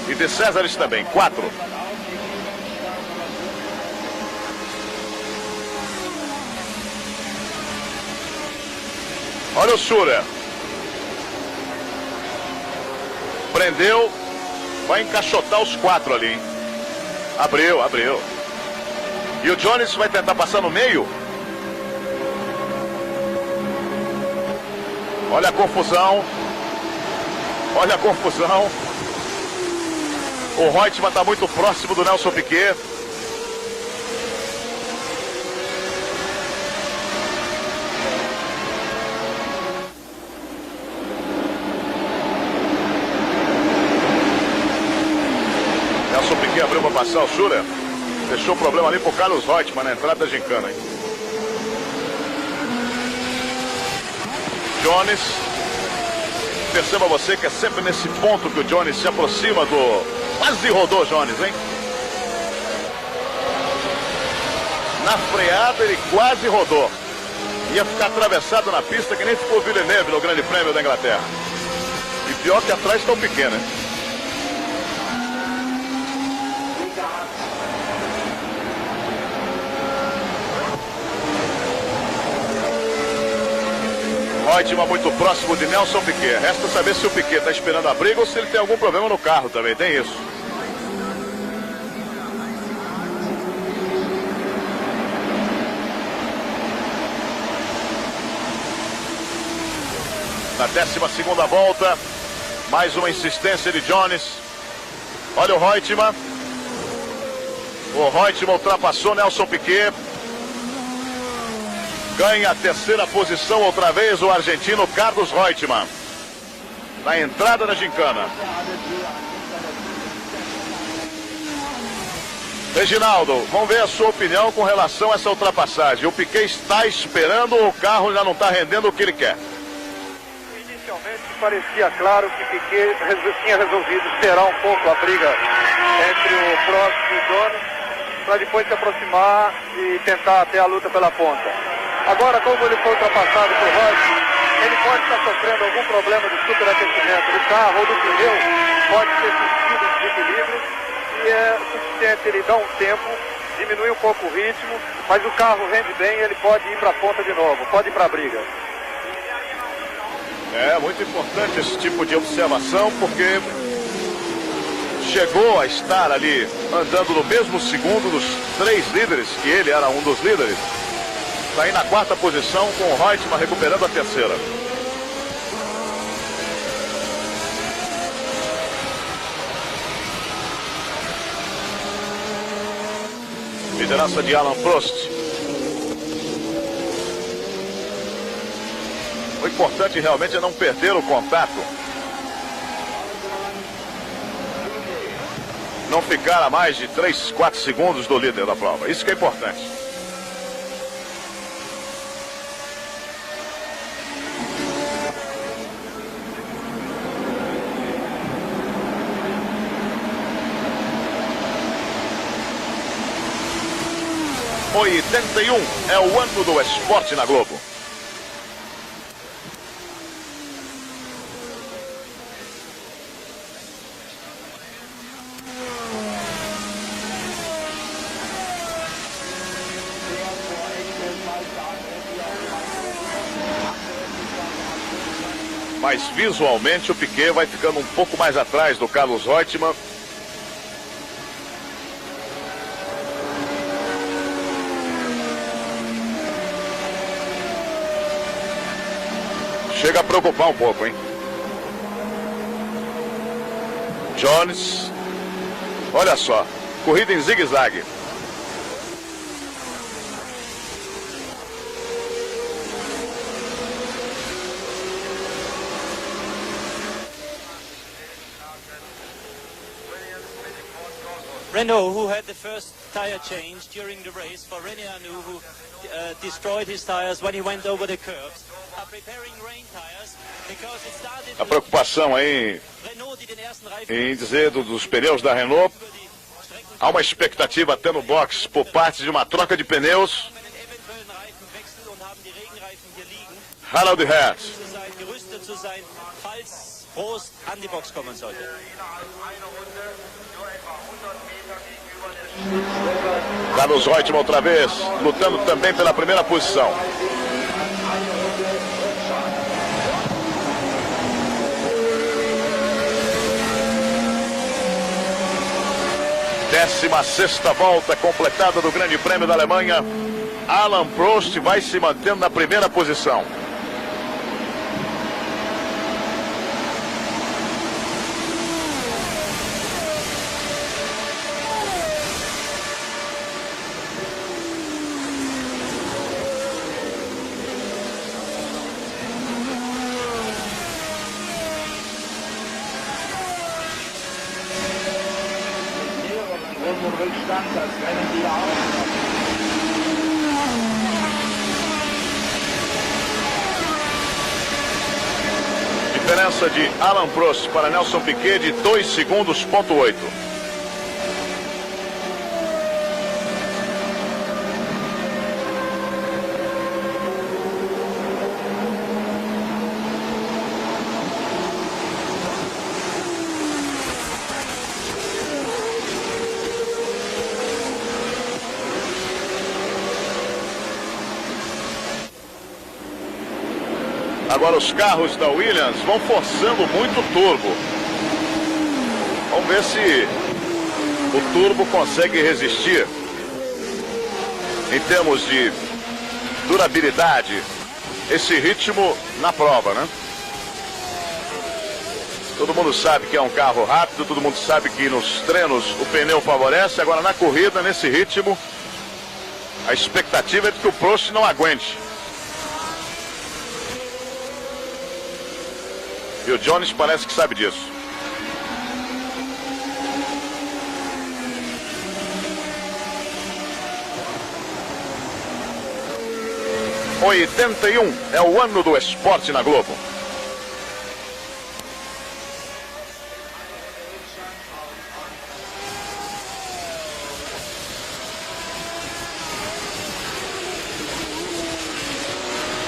E de Césares também, 4. Olha o Schurer. Prendeu. Vai encaixotar os 4 ali, hein? Abriu. E o Jones vai tentar passar no meio. Olha a confusão. O Reutemann está muito próximo do Nelson Piquet. Nelson Piquet abriu para passar o Schurer. Deixou o problema ali pro Carlos Reutemann na entrada da gincana, hein? Jones, perceba você que é sempre nesse ponto que o Jones se aproxima do... Quase rodou Jones, hein? Na freada ele quase rodou. Ia ficar atravessado na pista que nem ficou Villeneuve no Grande Prêmio da Inglaterra. E pior que atrás está o Piquet, né? Reutemann muito próximo de Nelson Piquet. Resta saber se o Piquet está esperando a briga ou se ele tem algum problema no carro também. Tem isso. Na 12ª volta, mais uma insistência de Jones. Olha o Reutemann. O Reutemann ultrapassou Nelson Piquet. Ganha a 3ª posição outra vez o argentino Carlos Reutemann. Na entrada da gincana. Reginaldo, vamos ver a sua opinião com relação a essa ultrapassagem. O Piquet está esperando ou o carro já não está rendendo o que ele quer? Inicialmente parecia claro que Piquet tinha resolvido esperar um pouco a briga entre o Prost e o Jones para depois se aproximar e tentar até a luta pela ponta. Agora, como ele foi ultrapassado por Reutemann, ele pode estar sofrendo algum problema de superaquecimento do carro ou do pneu, pode ter sentido um desequilíbrio e é suficiente ele dar um tempo, diminuir um pouco o ritmo, mas o carro rende bem e ele pode ir para a ponta de novo, pode ir para a briga. É muito importante esse tipo de observação, porque chegou a estar ali andando no mesmo segundo dos 3 líderes, que ele era um dos líderes. Está aí na 4ª posição com o Reutemann recuperando a 3ª. Liderança de Alain Prost. O importante realmente é não perder o contato. Não ficar a mais de 3, 4 segundos do líder da prova. Isso que é importante. O 81 é o ano do esporte na Globo. Mas visualmente o Piquet vai ficando um pouco mais atrás do Carlos Reutemann. Chega a preocupar um pouco, hein? Jones. Olha só, corrida em zigue-zague. Renault, who had the first tire change during the race, for René Arnoux, who destroyed his tires when he went over the curves, are preparing rain tires because it started. A preocupação aí em dizer dos pneus da Renault. Há uma expectativa até no box por parte de uma troca de pneus. Harald Hertz. Carlos Reutemann outra vez, lutando também pela primeira posição. Décima sexta volta completada do Grande Prêmio da Alemanha. Alain Prost vai se mantendo na primeira posição. Diferença de Alain Prost para Nelson Piquet de 2 segundos, ponto 8. Agora os carros da Williams vão forçando muito o turbo. Vamos ver se o turbo consegue resistir em termos de durabilidade esse ritmo na prova, né? Todo mundo sabe que é um carro rápido, todo mundo sabe que nos treinos o pneu favorece. Agora na corrida, nesse ritmo, a expectativa é de que o Prost não aguente. E o Jones parece que sabe disso. '81 é o ano do esporte na Globo.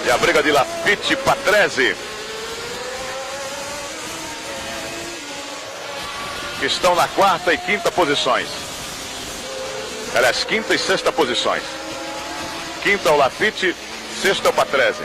E a briga de Laffite e Patrese, que estão na quarta e quinta posições. Aliás, quinta e sexta posições. Quinta é o Laffite, sexta é o Patrese.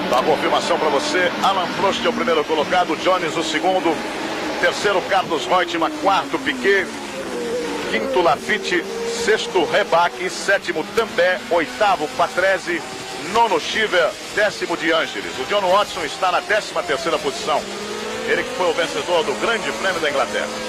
A confirmação para você: Alain Prost é o primeiro colocado, Jones o segundo, terceiro Carlos Reutemann, quarto Piquet, quinto Laffite, sexto Rebaque, sétimo També, oitavo Patrese, nono Chiver, décimo De Angelis. O John Watson está na 13ª posição, ele que foi o vencedor do Grande Prêmio da Inglaterra.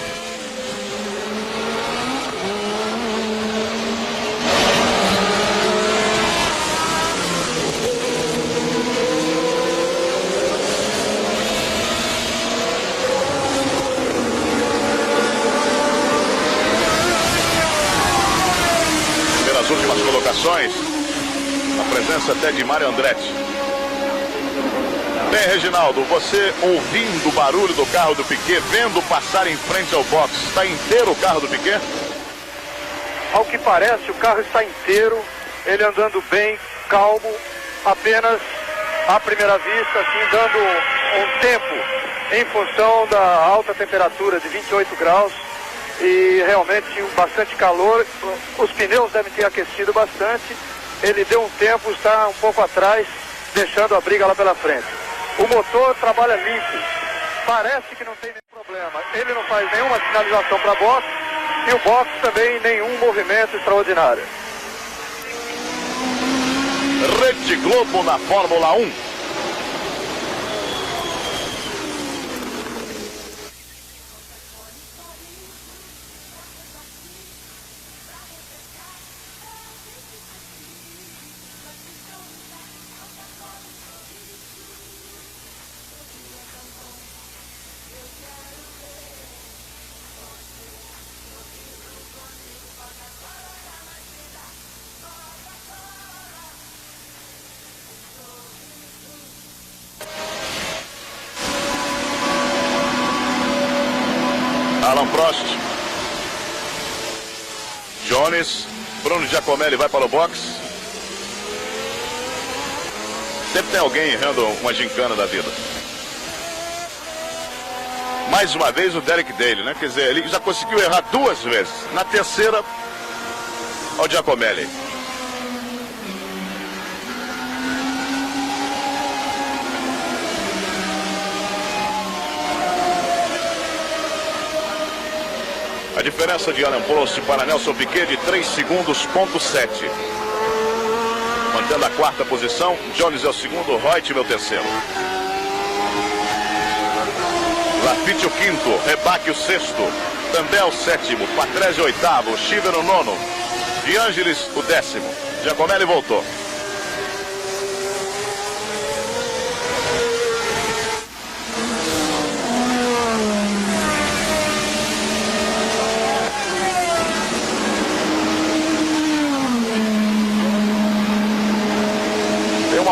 As últimas colocações, a presença até de Mário Andretti. Bem, Reginaldo, você ouvindo o barulho do carro do Piquet, vendo passar em frente ao box, está inteiro o carro do Piquet? Ao que parece, o carro está inteiro, ele andando bem, calmo, apenas à primeira vista, assim, dando um tempo em função da alta temperatura de 28 graus. E realmente bastante calor, os pneus devem ter aquecido bastante ele deu um tempo, está um pouco atrás, deixando a briga lá pela frente. O motor trabalha limpo, parece que não tem nenhum problema. Ele não faz nenhuma sinalização para box e o box também nenhum movimento extraordinário. Rede Globo na Fórmula 1. Alan Prost, Jones, Bruno Giacomelli vai para o box. Sempre tem alguém errando uma gincana da vida. Mais uma vez o Derek Daly, né? Quer dizer, ele já conseguiu errar 2 vezes. Na terceira, ao Giacomelli. A diferença de Alain Prost para Nelson Piquet de 3 segundos, ponto 7. Mantendo a 4ª posição, Jones é o segundo, Reutemann é o terceiro. Laffite o 5º, Rebaque o 6º, Também o 7º, Patrese o 8º, Shiver o 9º, De Angelis o 10º. Giacomelli voltou.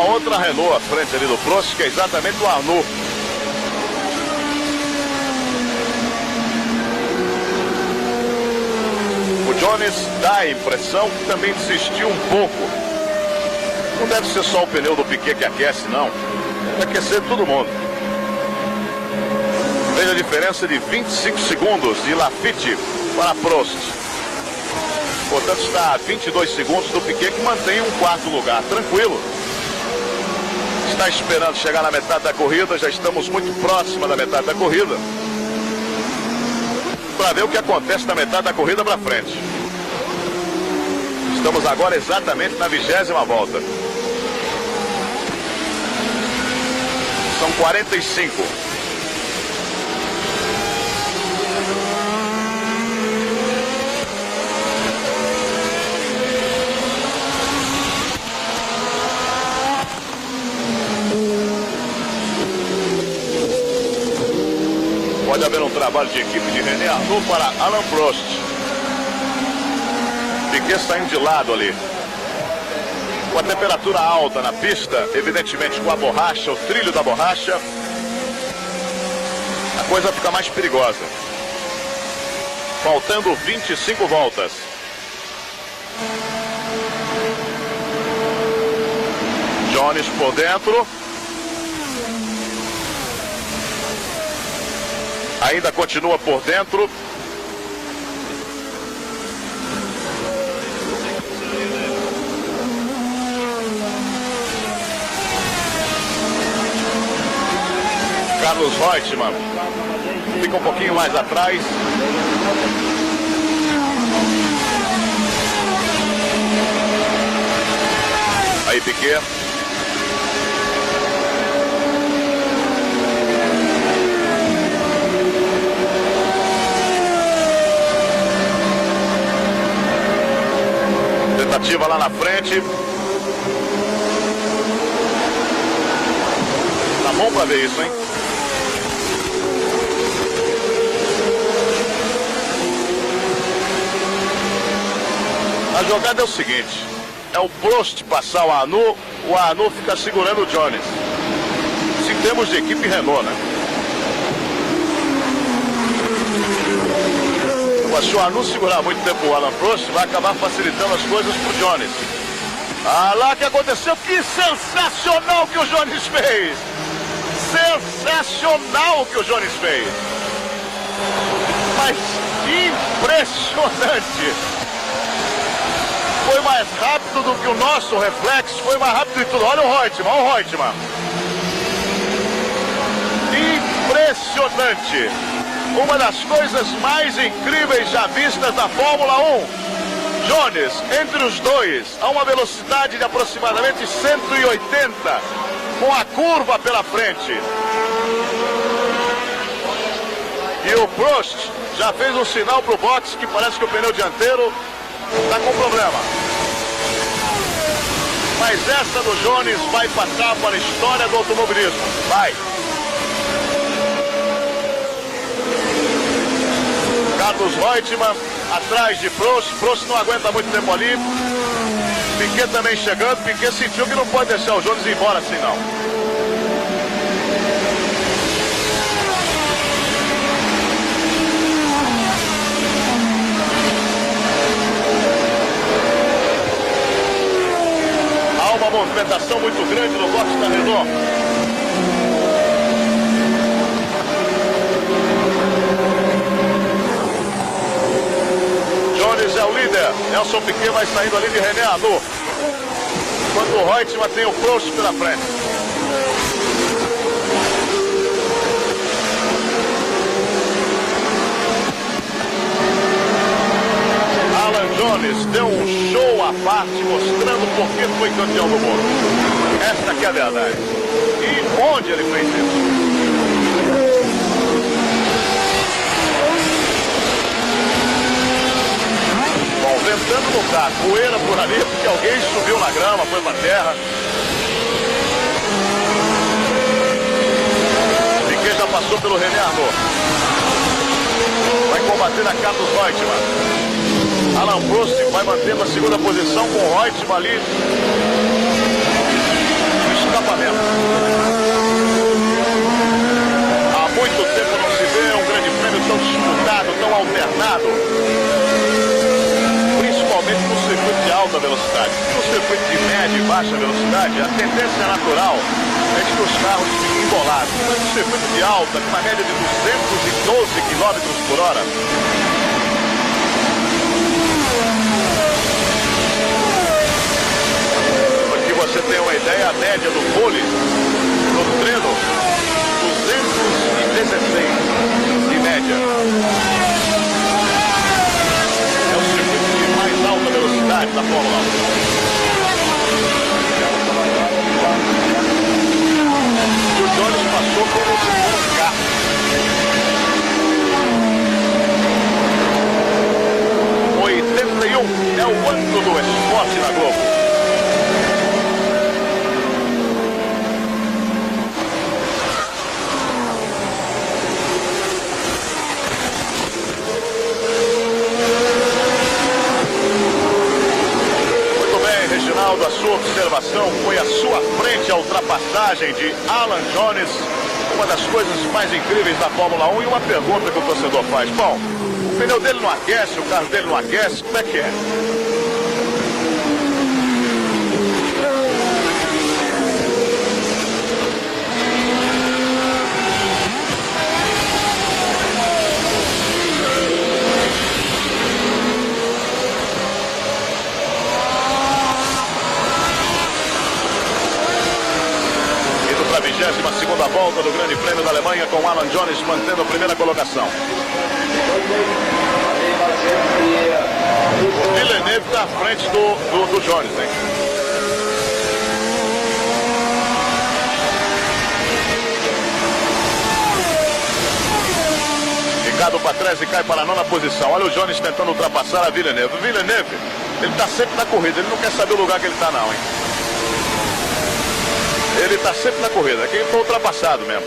Outra Renault à frente ali do Prost, que é exatamente o Arnoux. O Jones dá a impressão que também desistiu um pouco. Não deve ser só o pneu do Piquet que aquece, não. Deve aquecer todo mundo. Veja a diferença de 25 segundos de Laffite para Prost. Portanto, está a 22 segundos do Piquet, que mantém um 4º lugar. Tranquilo. Está esperando chegar na metade da corrida, já estamos muito próxima da metade da corrida, para ver o que acontece da metade da corrida para frente. Estamos agora exatamente na 20ª volta. São 45. Pode haver um trabalho de equipe de René Arnoux para Alain Prost. Piquet saindo de lado ali. Com a temperatura alta na pista, evidentemente com a borracha, o trilho da borracha, a coisa fica mais perigosa. Faltando 25 voltas. Jones por dentro. Ainda continua por dentro. Carlos Reutemann fica um pouquinho mais atrás. Aí Piquet. Tentativa lá na frente. Tá bom pra ver isso, hein? A jogada é o seguinte: é o Prost passar o Arnoux fica segurando o Jones. Se temos de equipe Renault, né? Se o Arnoux segurar muito tempo o Alain Prost, vai acabar facilitando as coisas pro Jones. Ah, lá que aconteceu, que sensacional que o Jones fez! Sensacional que o Jones fez! Mas impressionante! foi mais rápido do que o nosso reflexo, foi mais rápido de tudo. Olha o Reutemann, olha o Reutemann. Impressionante. Uma das coisas mais incríveis já vistas da Fórmula 1. Jones, entre os dois, a uma velocidade de aproximadamente 180, com a curva pela frente. E o Prost já fez um sinal para o box que parece que o pneu dianteiro está com problema. Mas essa do Jones vai passar para a história do automobilismo. Vai. Carlos Reutemann atrás de Prost. Prost não aguenta muito tempo ali. Piquet também chegando. Piquet sentiu que não pode deixar o Jones ir embora assim não. Há uma movimentação muito grande no box da Renault. Jones é o líder. Nelson Piquet vai saindo ali de René Arnoux. Enquanto o Reutemann tem o Prost pela frente. Alan Jones deu um show à parte mostrando por que foi campeão do mundo. Esta que é a verdade. E onde ele fez isso? Ventando no carro, poeira por ali, porque alguém subiu na grama, foi pra terra. Piquet já passou pelo René Arnoux. Vai combater a Carlos Reutemann. Alan Prost vai mantendo a segunda posição com o Reutemann ali no escapamento. Há muito tempo não se vê um grande prêmio tão disputado, tão alternado. Principalmente no circuito de alta velocidade. No circuito de média e baixa velocidade, a tendência natural é de que os carros fiquem embolados. Mas no circuito de alta, com uma média de 212 km por hora, para que você tenha uma ideia, a média do pole no treino, 216 de média. Alta velocidade da Fórmula 1. O Jones passou como se fosse um carro. É o ano do esporte na Globo. A sua observação foi a sua frente à ultrapassagem de Alan Jones, uma das coisas mais incríveis da Fórmula 1. E uma pergunta que o torcedor faz: bom, o pneu dele não aquece, o carro dele não aquece, como é que é? A segunda volta do Grande Prêmio da Alemanha, com Alan Jones mantendo a primeira colocação. O Villeneuve está à frente do Jones, hein? Ricardo Patrese cai para a 9ª posição. Olha o Jones tentando ultrapassar a Villeneuve. O Villeneuve, ele está sempre na corrida, ele não quer saber o lugar que ele está não, hein? Ele está sempre na corrida, quem foi ultrapassado mesmo.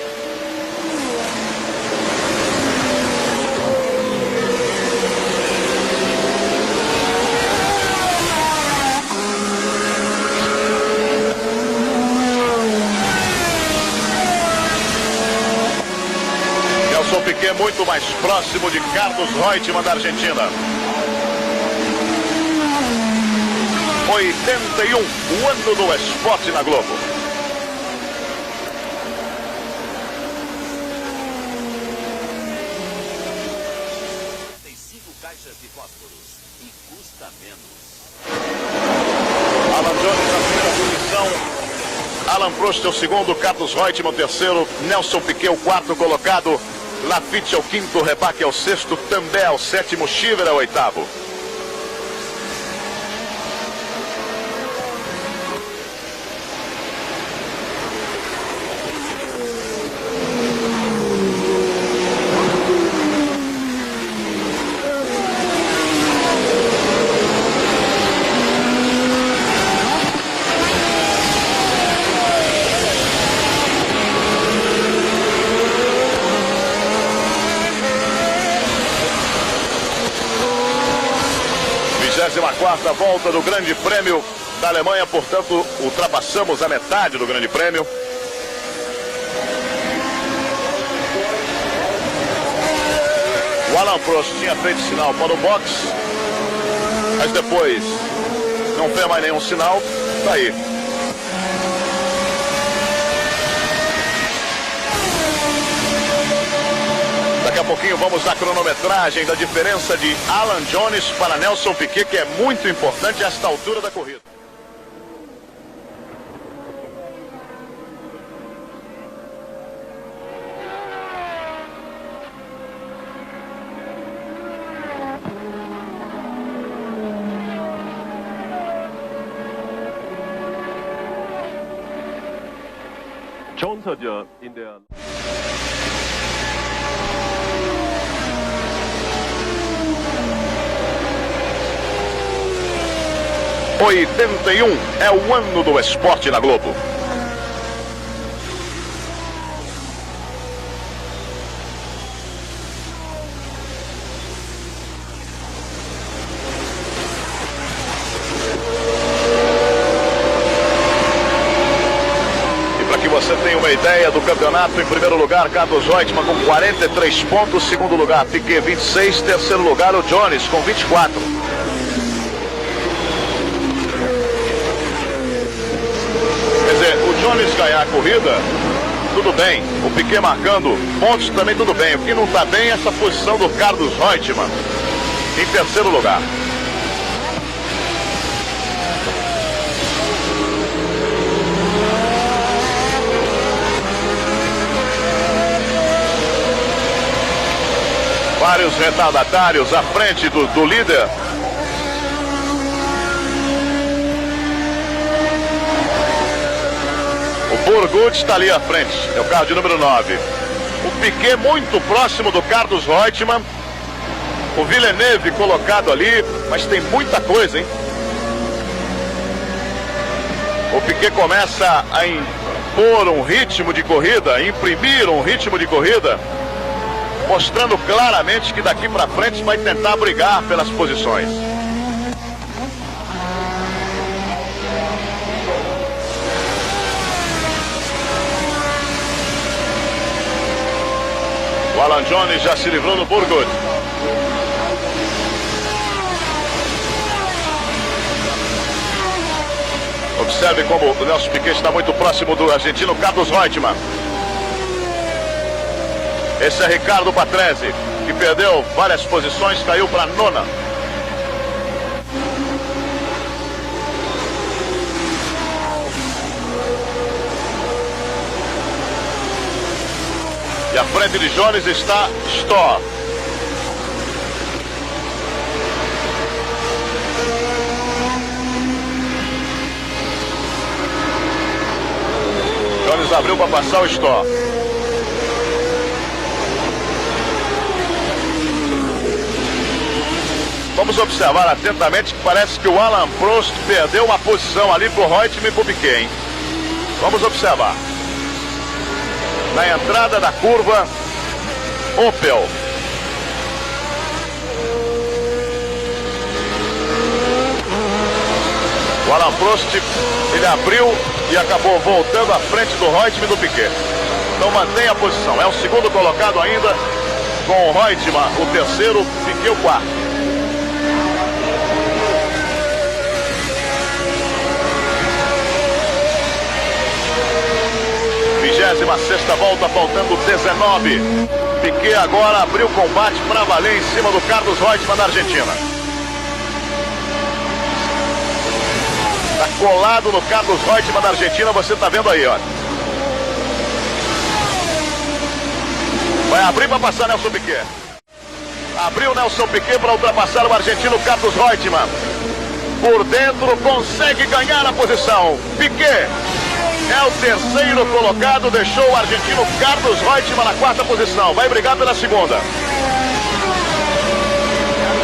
Nelson Piquet muito mais próximo de Carlos Reutemann da Argentina. 81, o ano do esporte na Globo. Caixas de fósforos e custa menos. Alan Jones na primeira posição. Alan Prost é o segundo, Carlos Reutemann o terceiro, Nelson Piquet o quarto colocado, Laffite é o quinto, Rebaque é o sexto, També é o sétimo, Shiver é o oitavo. A quarta volta do Grande Prêmio da Alemanha, portanto, ultrapassamos a metade do Grande Prêmio. O Alan Prost tinha feito sinal para o box, mas depois não fez mais nenhum sinal, tá aí. Daqui a pouquinho vamos na cronometragem da diferença de Alan Jones para Nelson Piquet, que é muito importante a esta altura da corrida. Jones hat ja in der 81 é o ano do esporte na Globo. E para que você tenha uma ideia do campeonato, em primeiro lugar, Carlos Reutemann com 43 pontos, segundo lugar, Piquet 26, terceiro lugar, o Jones com 24. Jones ganhar a corrida, tudo bem. O Piquet marcando pontos também, tudo bem. O que não está bem é essa posição do Carlos Reutemann em terceiro lugar. Vários retardatários à frente do líder. O Burgut está ali à frente, é o carro de número 9. O Piquet muito próximo do Carlos Reutemann. O Villeneuve colocado ali, mas tem muita coisa, hein? O Piquet começa a impor um ritmo de corrida, a imprimir um ritmo de corrida, mostrando claramente que daqui para frente vai tentar brigar pelas posições. O Alan Jones já se livrou do Burgut. Observe como o Nelson Piquet está muito próximo do argentino Carlos Reutemann. Esse é Ricardo Patrese, que perdeu várias posições, caiu para a nona. E à frente de Jones está Stoll. Jones abriu para passar o Stoll. Vamos observar atentamente que parece que o Alan Prost perdeu uma posição ali para o Reutemann e para o Piquet, hein? Vamos observar. Na entrada da curva, Opel. O Alan Prost, ele abriu e acabou voltando à frente do Reutemann e do Piquet. Então mantém a posição. É o segundo colocado ainda, com o Reutemann o terceiro, Piquet o quarto. 36ª volta, faltando 19. Piquet agora abriu o combate para valer em cima do Carlos Reutemann da Argentina. Tá colado no Carlos Reutemann da Argentina, você tá vendo aí, ó. Vai abrir para passar Nelson Piquet. Abriu Nelson Piquet para ultrapassar o argentino Carlos Reutemann. Por dentro consegue ganhar a posição. Piquet é o terceiro colocado, deixou o argentino Carlos Reutemann na 4ª posição. Vai brigar pela 2ª.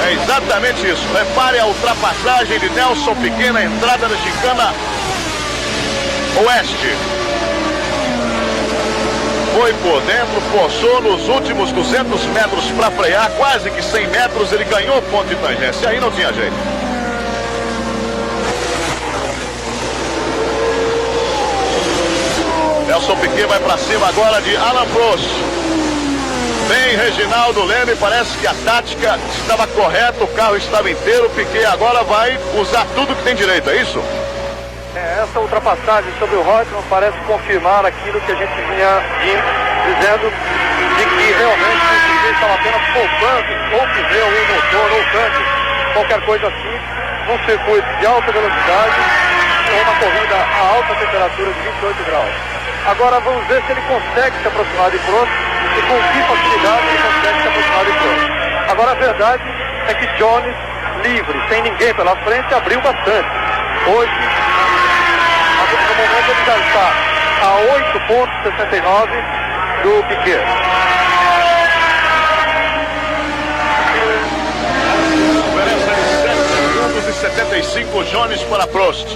É exatamente isso. Repare a ultrapassagem de Nelson Piquet na entrada da chicana oeste. Foi por dentro, forçou nos últimos 200 metros para frear, quase que 100 metros, ele ganhou ponto de tangência. Aí não tinha jeito. Nelson Piquet vai para cima agora de Alain Prost. Bem, Reginaldo Leme, parece que a tática estava correta, o carro estava inteiro. Piquet agora vai usar tudo que tem direito, é isso? Essa ultrapassagem sobre o Reutemann parece confirmar aquilo que a gente vinha dizendo, de que realmente o Piquet estava apenas poupando ou pneu, ou motor, ou tanque, qualquer coisa assim, num circuito de alta velocidade, ou uma corrida a alta temperatura de 28 graus. Agora vamos ver se ele consegue se aproximar de Prost e com que facilidade ele consegue se aproximar de Prost. Agora a verdade é que Jones, livre, sem ninguém pela frente, abriu bastante. Hoje, no momento ele já está a 8,69 do Piquet. Diferença de 7 segundos e 75 Jones para Prost.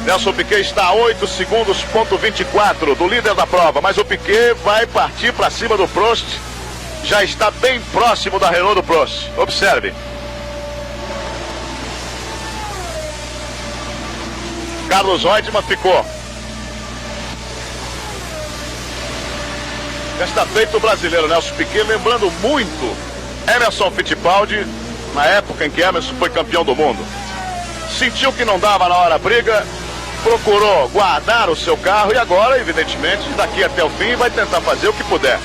Nelson Piquet está a 8 segundos, ponto 24 do líder da prova, mas o Piquet vai partir para cima do Prost. Já está bem próximo da Renault do Prost. Observe. Carlos Reutemann ficou. Já está feito o brasileiro Nelson Piquet, lembrando muito Emerson Fittipaldi, na época em que Emerson foi campeão do mundo. Sentiu que não dava na hora a briga, procurou guardar o seu carro e agora, evidentemente, daqui até o fim vai tentar fazer o que puder.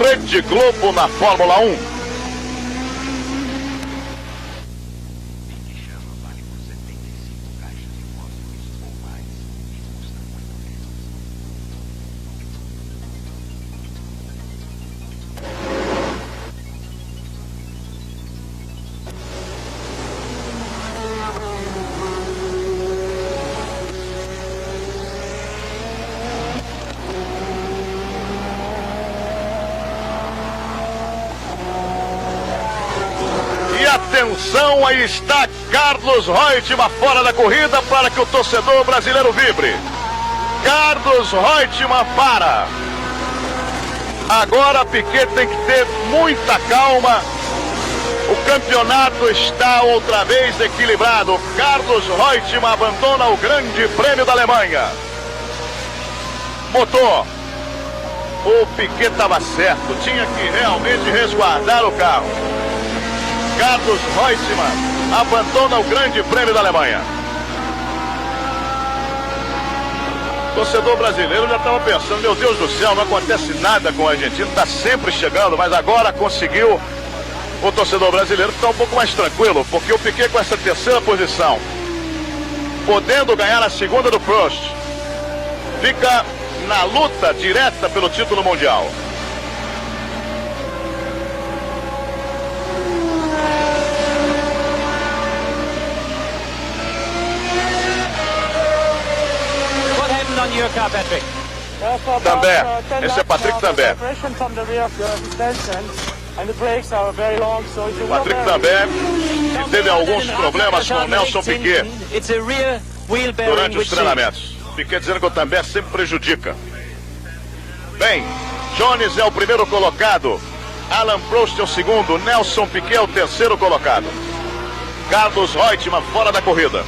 Rede Globo na Fórmula 1. Atenção, aí está Carlos Reutemann fora da corrida para que o torcedor brasileiro vibre. Carlos Reutemann para. Agora Piquet tem que ter muita calma. O campeonato está outra vez equilibrado. Carlos Reutemann abandona o Grande Prêmio da Alemanha. Motor. O Piquet estava certo, tinha que realmente resguardar o carro. Carlos Reutemann abandona o Grande Prêmio da Alemanha. O torcedor brasileiro já estava pensando, meu Deus do céu, não acontece nada com o argentino, está sempre chegando, mas agora conseguiu o torcedor brasileiro ficar um pouco mais tranquilo, porque o Piquet com essa terceira posição, podendo ganhar a segunda do Prost, fica na luta direta pelo título mundial. On your car, Patrick. Também. Esse é Patrick também. Patrick também teve alguns problemas com o Nelson Piquet durante os treinamentos. Piquet dizendo que o Também sempre prejudica. Bem, Jones é o primeiro colocado. Alan Prost é o segundo. Nelson Piquet é o terceiro colocado. Carlos Reutemann fora da corrida.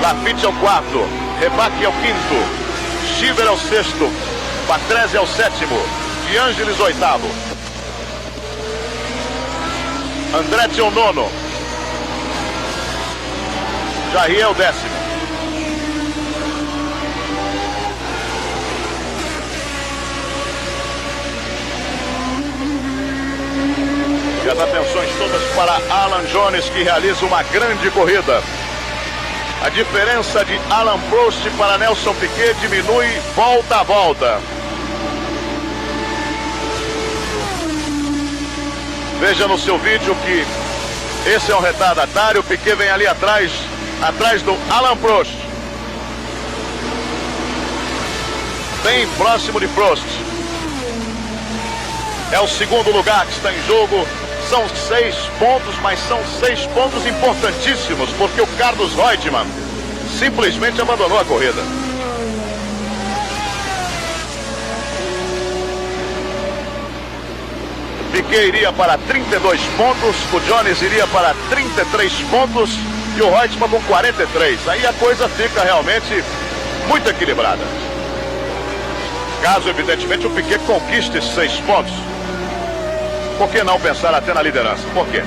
Laffite é o quarto. Rebaque é o quinto. Chiver é o sexto. Patrese é o sétimo. De Angelis oitavo. Andretti é o nono. Jarier é o décimo. E as atenções todas para Alan Jones, que realiza uma grande corrida. A diferença de Alan Prost para Nelson Piquet diminui volta a volta. Veja no seu vídeo que esse é um retardatário. Piquet vem ali atrás do Alan Prost. Bem próximo de Prost. É o segundo lugar que está em jogo. São 6 pontos, mas são 6 pontos importantíssimos, porque o Carlos Reutemann simplesmente abandonou a corrida. Piquet iria para 32 pontos, o Jones iria para 33 pontos e o Reutemann com 43. Aí a coisa fica realmente muito equilibrada. Caso, evidentemente, o Piquet conquiste esses 6 pontos, por que não pensar até na liderança? Por quê?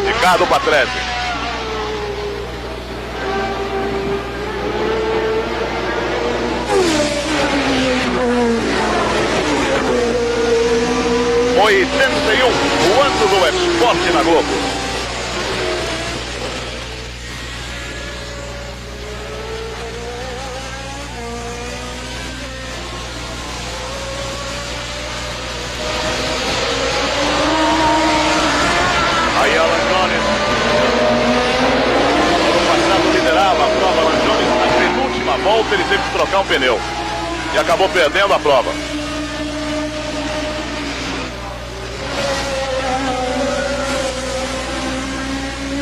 Ricardo Patrese. O 81, o ano do esporte na Globo. Volta, ele teve que trocar um pneu e acabou perdendo a prova.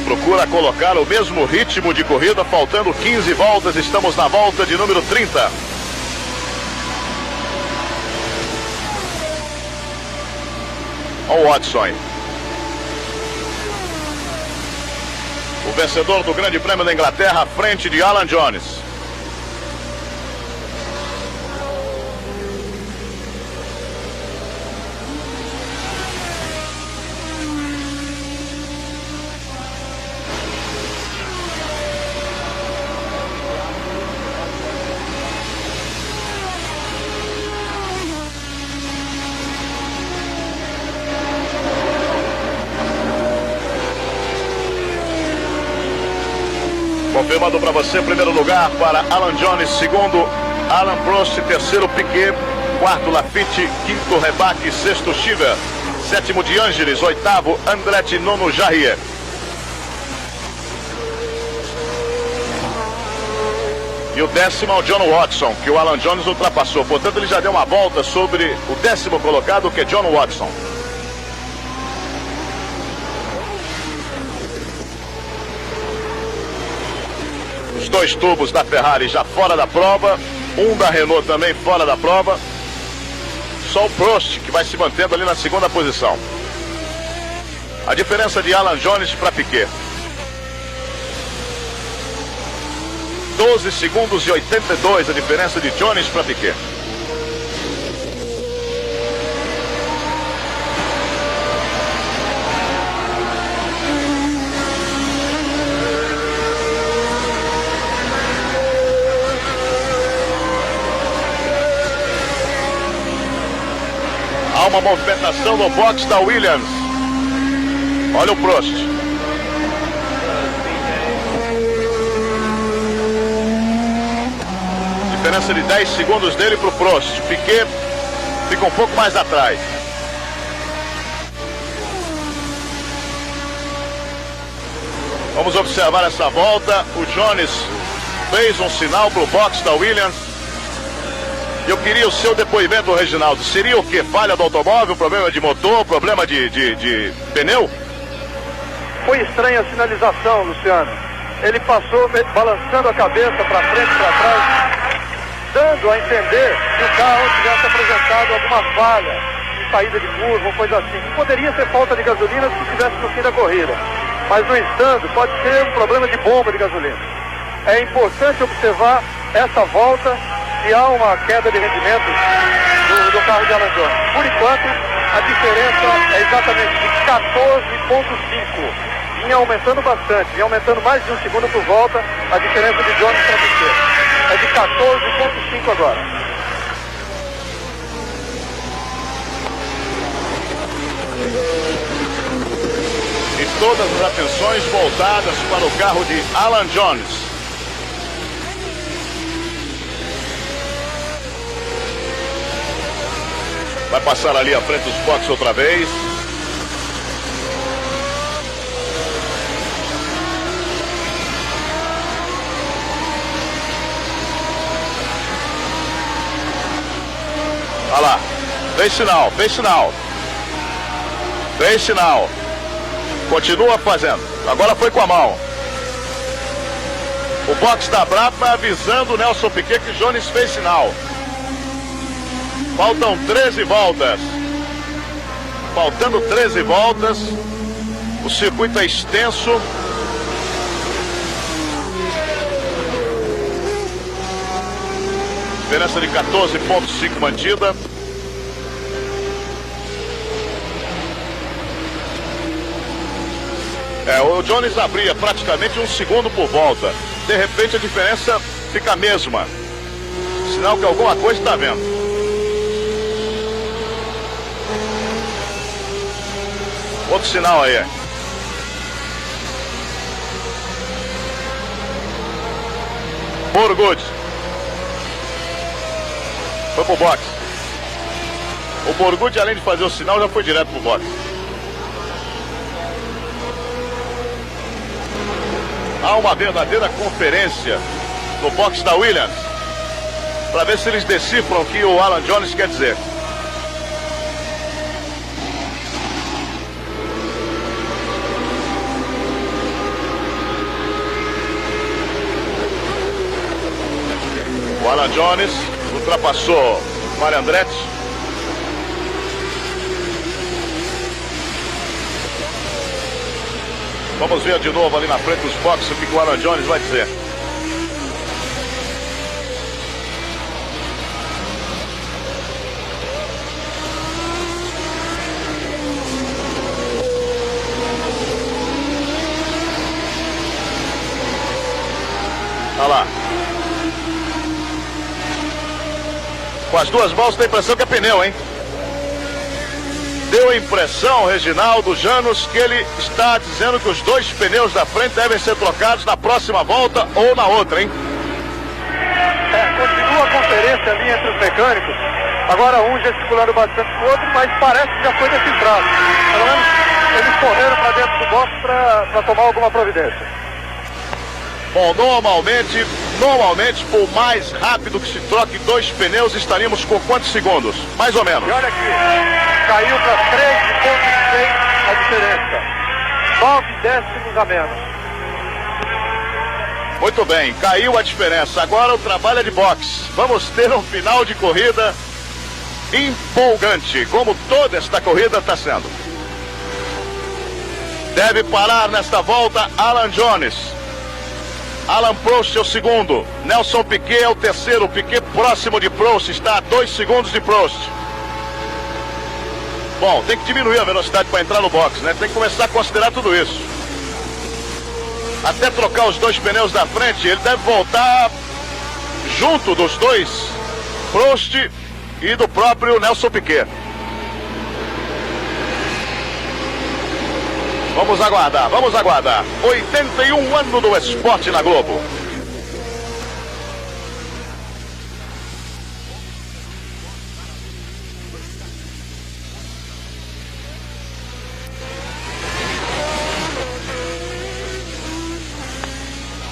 Procura colocar o mesmo ritmo de corrida, faltando 15 voltas, estamos na volta de número 30. Olha o Watson. O vencedor do Grande Prêmio da Inglaterra à frente de Alan Jones. Confirmando para você, primeiro lugar para Alan Jones, segundo Alan Prost, terceiro Piquet, quarto Laffite, quinto Rebaque, sexto Chiver, sétimo De Angelis, oitavo Andretti, nono Jarier. E o décimo é o John Watson, que o Alan Jones ultrapassou. Portanto, ele já deu uma volta sobre o décimo colocado, que é John Watson. Os 2 tubos da Ferrari já fora da prova, um da Renault também fora da prova. Só o Prost que vai se mantendo ali na segunda posição. A diferença de Alan Jones para Piquet: 12 segundos e 82 a diferença de Jones para Piquet. Há uma movimentação no box da Williams. Olha o Prost. Diferença de 10 segundos dele para o Prost. Piquet fica um pouco mais atrás. Vamos observar essa volta. O Jones fez um sinal para o box da Williams. Eu queria o seu depoimento, Reginaldo. Seria o que? Falha do automóvel, problema de motor, problema de pneu? Foi estranha a sinalização, Luciano. Ele passou balançando a cabeça para frente e para trás, dando a entender que o carro tivesse apresentado alguma falha em saída de curva ou coisa assim. Poderia ser falta de gasolina se estivesse no fim da corrida, mas no estando pode ser um problema de bomba de gasolina. É importante observar essa volta se há uma queda de rendimento do carro de Alan Jones. Por enquanto, a diferença é exatamente de 14,5. Vinha aumentando bastante, vinha aumentando mais de 1 segundo por volta a diferença de Jones para você. É de 14,5 agora. E todas as atenções voltadas para o carro de Alan Jones. Vai passar ali à frente dos boxes outra vez. Olha lá, fez sinal, fez sinal. Fez sinal. Continua fazendo. Agora foi com a mão. O box da Brabham avisando o Nelson Piquet que Jones fez sinal. Faltam 13 voltas. Faltando 13 voltas. O circuito é extenso. Diferença de 14,5 mantida. O Jones abria praticamente 1 segundo por volta. De repente a diferença fica a mesma. Sinal que alguma coisa está vendo. Outro sinal aí. Borgud. Foi pro box. O Borgud, além de fazer o sinal, já foi direto pro box. Há uma verdadeira conferência no box da Williams para ver se eles decifram o que o Alan Jones quer dizer. O Alan Jones ultrapassou Mario Andretti. Vamos ver de novo ali na frente dos boxes o que o Alan Jones vai dizer. Olha lá. Com as duas mãos tem a impressão que é pneu, hein? Deu a impressão, Reginaldo Janos, que ele está dizendo que os dois pneus da frente devem ser trocados na próxima volta ou na outra, hein? Continua a conferência ali entre os mecânicos. Agora um gesticulando bastante com o outro, mas parece que já foi decifrado. Pelo menos eles correram para dentro do box para tomar alguma providência. Bom, normalmente, por mais rápido que se troque dois pneus, estaríamos com quantos segundos? Mais ou menos. E olha aqui, caiu para 3,6 a diferença. 9 décimos a menos. Muito bem, caiu a diferença. Agora o trabalho é de boxe. Vamos ter um final de corrida empolgante, como toda esta corrida está sendo. Deve parar nesta volta Alan Jones. Alan Prost é o segundo, Nelson Piquet é o terceiro. Piquet próximo de Prost, está a 2 segundos de Prost. Bom, tem que diminuir a velocidade para entrar no box, né? Tem que começar a considerar tudo isso. Até trocar os dois pneus da frente, ele deve voltar junto dos dois, Prost e do próprio Nelson Piquet. Vamos aguardar, vamos aguardar. 81 anos do esporte na Globo.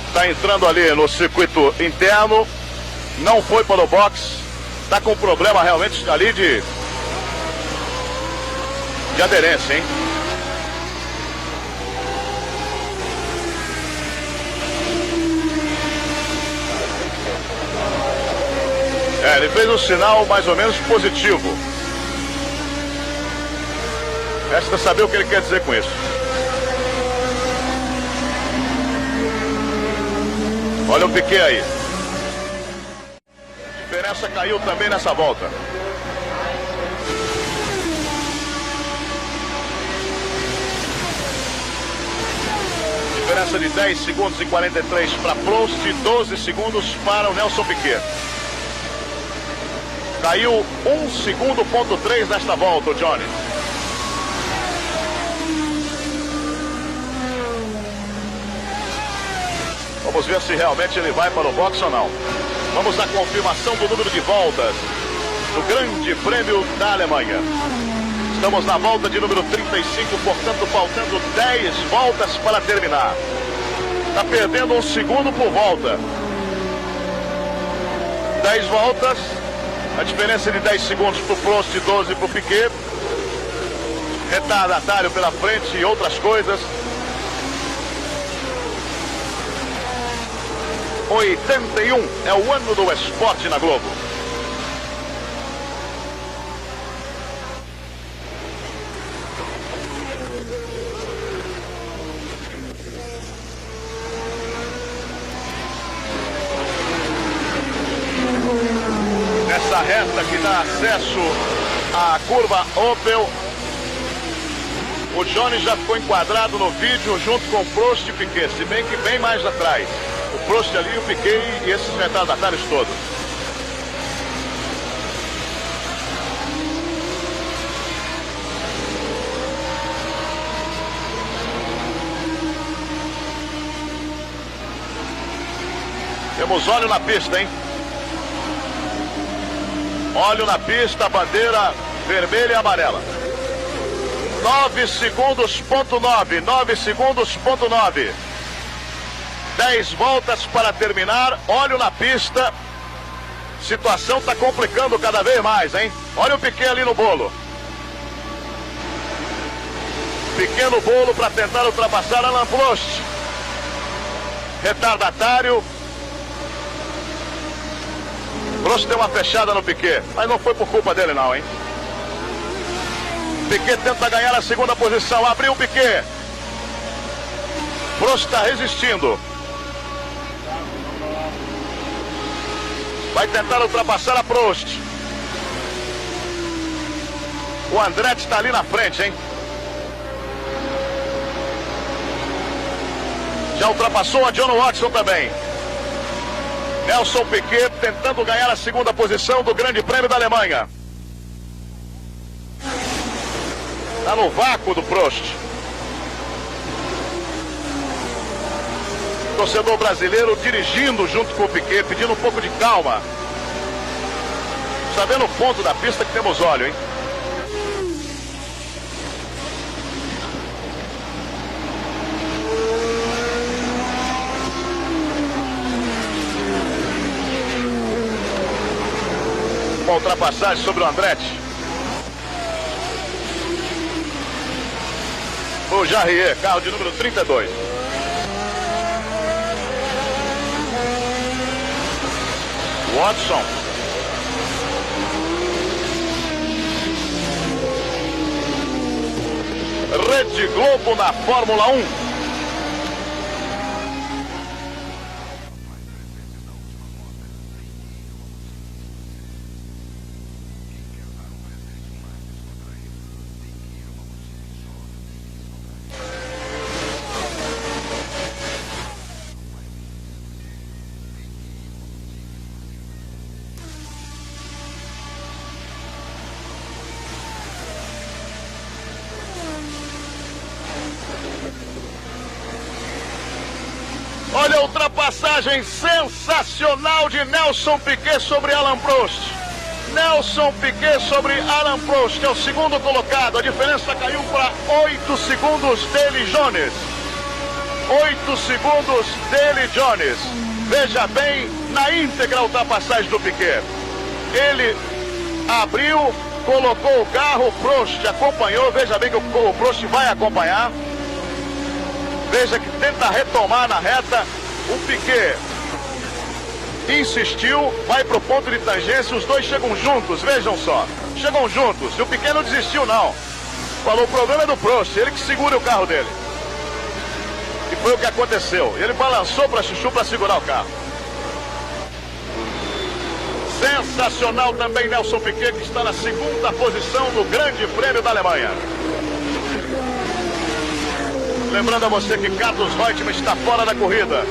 Está entrando ali no circuito interno. Não foi para o box. Está com problema realmente ali de aderência, hein? Ele fez um sinal mais ou menos positivo. Resta saber o que ele quer dizer com isso. Olha o Piquet aí. A diferença caiu também nessa volta. Diferença de 10 segundos e 43 para Prost e 12 segundos para o Nelson Piquet. Caiu 1 segundo, ponto 3 nesta volta, o Johnny. Vamos ver se realmente ele vai para o box ou não. Vamos à confirmação do número de voltas do Grande Prêmio da Alemanha. Estamos na volta de número 35, portanto faltando 10 voltas para terminar. Está perdendo 1 segundo por volta. 10 voltas, a diferença de 10 segundos para o Prost e 12 para o Piquet. Retardatário pela frente e outras coisas. 81 é o ano do esporte na Globo. Nessa reta que dá acesso à curva Opel, o Johnny já ficou enquadrado no vídeo junto com Prost e Piquet, se bem que bem mais atrás. O Prost ali, o Piquet e esses retardatários todos. Temos óleo na pista, hein? Óleo na pista, bandeira vermelha e amarela. 9 segundos, ponto 9. 9 segundos, ponto 9. 10 voltas para terminar, óleo na pista. Situação está complicando cada vez mais, hein? Olha o Piquet ali no bolo. Pequeno bolo para tentar ultrapassar Alain Prost. Retardatário. Prost deu uma fechada no Piquet, mas não foi por culpa dele não, hein? Piquet tenta ganhar a segunda posição, abriu o Piquet. Prost está resistindo. Vai tentar ultrapassar a Prost. O Andretti está ali na frente, hein? Já ultrapassou a John Watson também. Nelson Piquet tentando ganhar a segunda posição do Grande Prêmio da Alemanha. Está no vácuo do Prost. Torcedor brasileiro dirigindo junto com o Piquet, pedindo um pouco de calma. Está vendo o ponto da pista que temos óleo, hein? Uma ultrapassagem sobre o Andretti. O Jarrier, carro de número 32. Watson. Rede Globo na Fórmula 1. Olha a ultrapassagem sensacional de Nelson Piquet sobre Alain Prost. Nelson Piquet sobre Alain Prost, que é o segundo colocado. A diferença caiu para 8 segundos dele, Jones. 8 segundos dele, Jones. Veja bem na íntegra a ultrapassagem do Piquet. Ele abriu, colocou o carro, o Prost acompanhou. Veja bem que o Prost vai acompanhar. Veja que tenta retomar na reta. O Piquet insistiu, vai pro ponto de tangência, os dois chegam juntos, vejam só. Chegam juntos, e o Piquet não desistiu não. Falou, o problema é do Prost, ele que segura o carro dele. E foi o que aconteceu. Ele balançou para Chuchu para segurar o carro. Sensacional também Nelson Piquet, que está na segunda posição do Grande Prêmio da Alemanha. Lembrando a você que Carlos Reutemann está fora da corrida.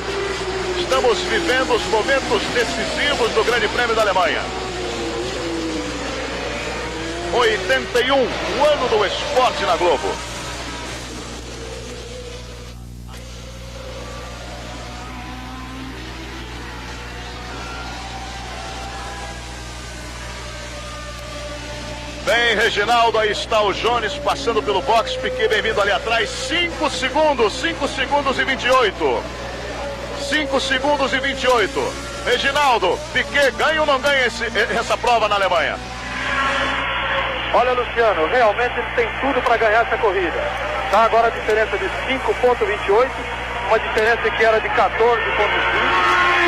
Estamos vivendo os momentos decisivos do Grande Prêmio da Alemanha. 81, o ano do esporte na Globo. Bem, Reginaldo, aí está o Jones passando pelo box. Piquet bem-vindo ali atrás. 5 segundos e 28. 5 segundos e 28. Reginaldo, Piquet ganha ou não ganha essa prova na Alemanha? Olha, Luciano, realmente ele tem tudo para ganhar essa corrida. Está agora a diferença de 5,28, uma diferença que era de 14,5.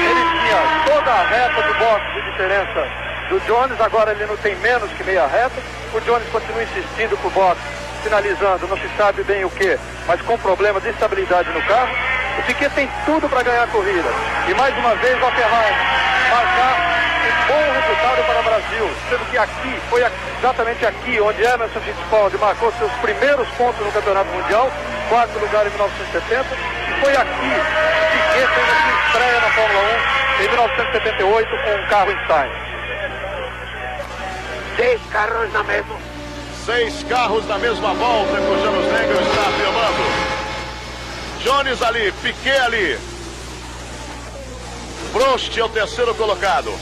Ele tinha toda a reta do box de diferença do Jones, agora ele não tem menos que meia reta. O Jones continua insistindo com o box, finalizando, não se sabe bem o que, mas com problema de estabilidade no carro. O Piquet tem tudo para ganhar a corrida. E mais uma vez o Ferrari marcar um bom resultado para o Brasil, sendo que aqui, foi exatamente aqui onde Emerson Fittipaldi marcou seus primeiros pontos no Campeonato Mundial, 4º lugar em 1970, e foi aqui que Piquet fez a sua estreia na Fórmula 1 em 1978 com um carro em Sainz. 6 carros na mesma. 6 carros na mesma volta que o Janos Negro está filmando. Jones ali, Piquet ali. Prost é o terceiro colocado.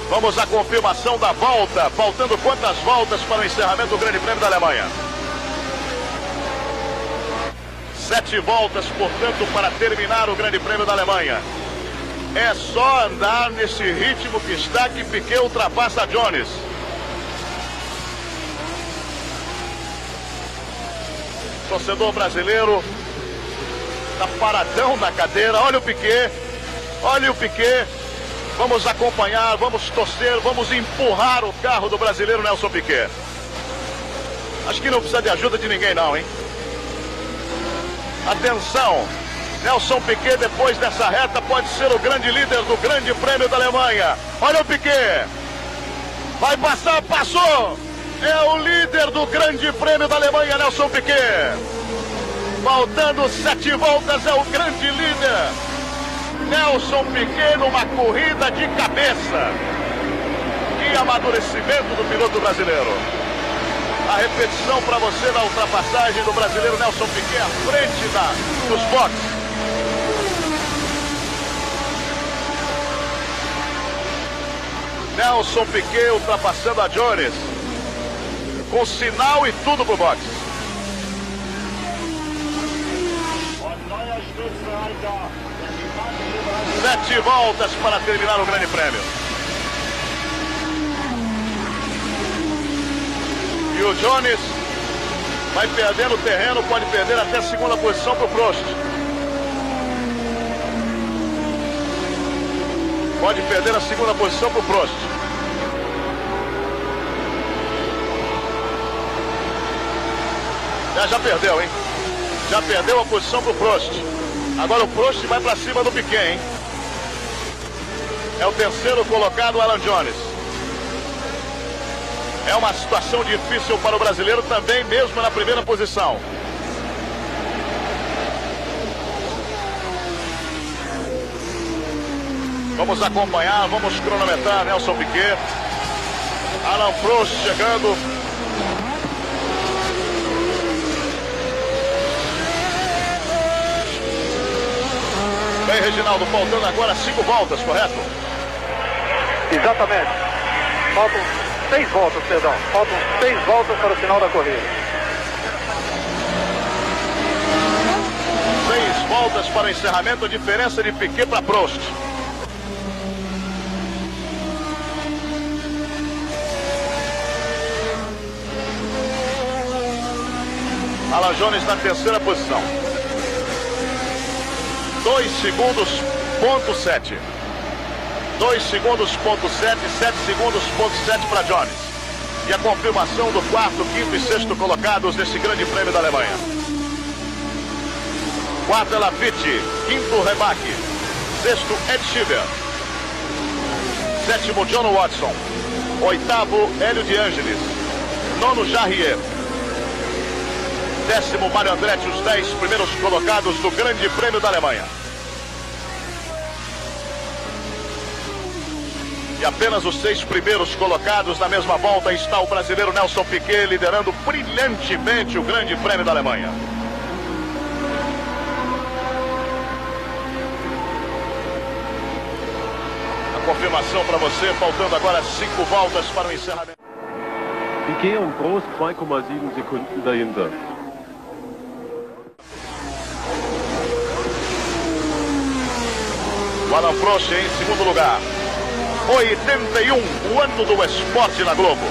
Vamos à confirmação da volta. Faltando quantas voltas para o encerramento do Grande Prêmio da Alemanha? 7 voltas, portanto, para terminar o Grande Prêmio da Alemanha. É só andar nesse ritmo que está que Piquet ultrapassa Jones. Torcedor brasileiro está paradão na cadeira. Olha o Piquet. Olha o Piquet. Vamos acompanhar, vamos torcer, vamos empurrar o carro do brasileiro Nelson Piquet. Acho que não precisa de ajuda de ninguém não, hein? Atenção! Nelson Piquet, depois dessa reta, pode ser o grande líder do Grande Prêmio da Alemanha. Olha o Piquet. Vai passar, passou. É o líder do Grande Prêmio da Alemanha, Nelson Piquet. Faltando 7 voltas, é o grande líder. Nelson Piquet numa corrida de cabeça. Que amadurecimento do piloto brasileiro. A repetição para você da ultrapassagem do brasileiro Nelson Piquet à frente dos boxes. Nelson Piquet ultrapassando a Jones. Com sinal e tudo pro boxe. Sete voltas para terminar o Grande Prêmio. E o Jones vai perdendo terreno, pode perder até a segunda posição para o Prost. Pode perder a segunda posição para o Prost. Já perdeu, hein? Já perdeu a posição para o Prost. Agora o Prost vai para cima do Piquet, hein? É o terceiro colocado, Alan Jones. É uma situação difícil para o brasileiro também, mesmo na primeira posição. Vamos acompanhar, vamos cronometrar Nelson Piquet. Alan Prost chegando. Bem, Reginaldo, faltando agora 5 voltas, correto? Exatamente. Faltam 6 voltas, perdão. Faltam 6 voltas para o final da corrida. 6 voltas para o encerramento, a diferença de Piquet para Prost. Alan Jones na terceira posição. 2 segundos, ponto 7. 2 segundos, ponto 7, 7 segundos, ponto 7 para Jones. E a confirmação do quarto, quinto e sexto colocados nesse grande prêmio da Alemanha. Quarto é Lafitte, quinto Rebach, sexto Ed Schieber, sétimo John Watson, oitavo Hélio de Angelis, nono Jarrier, décimo Mário Andretti, os 10 primeiros colocados do grande prêmio da Alemanha. E apenas os 6 primeiros colocados na mesma volta está o brasileiro Nelson Piquet liderando brilhantemente o grande prêmio da Alemanha. A confirmação para você, faltando agora 5 voltas para o encerramento. Piquet und Prost 2,7 Sekunden dahinter. O Alain Prost em segundo lugar. 81, o ano do esporte na Globo.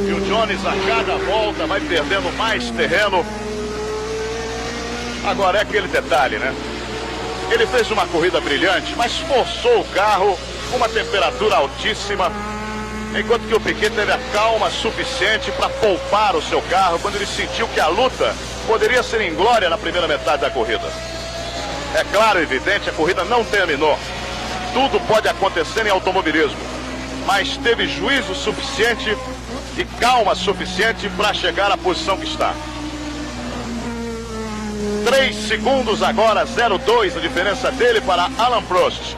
E o Jones a cada volta vai perdendo mais terreno. Agora é aquele detalhe, né? Ele fez uma corrida brilhante, mas forçou o carro com uma temperatura altíssima. Enquanto que o Piquet teve a calma suficiente para poupar o seu carro quando ele sentiu que a luta poderia ser inglória na primeira metade da corrida. É claro, evidente, a corrida não terminou. Tudo pode acontecer em automobilismo, mas teve juízo suficiente e calma suficiente para chegar à posição que está. 3 segundos agora, 0,2 a diferença dele para Alain Prost.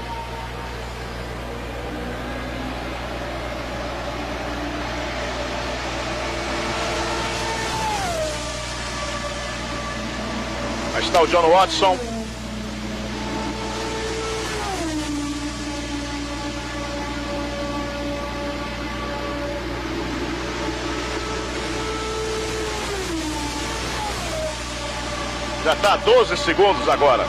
Aí está o John Watson. Já está a 12 segundos agora.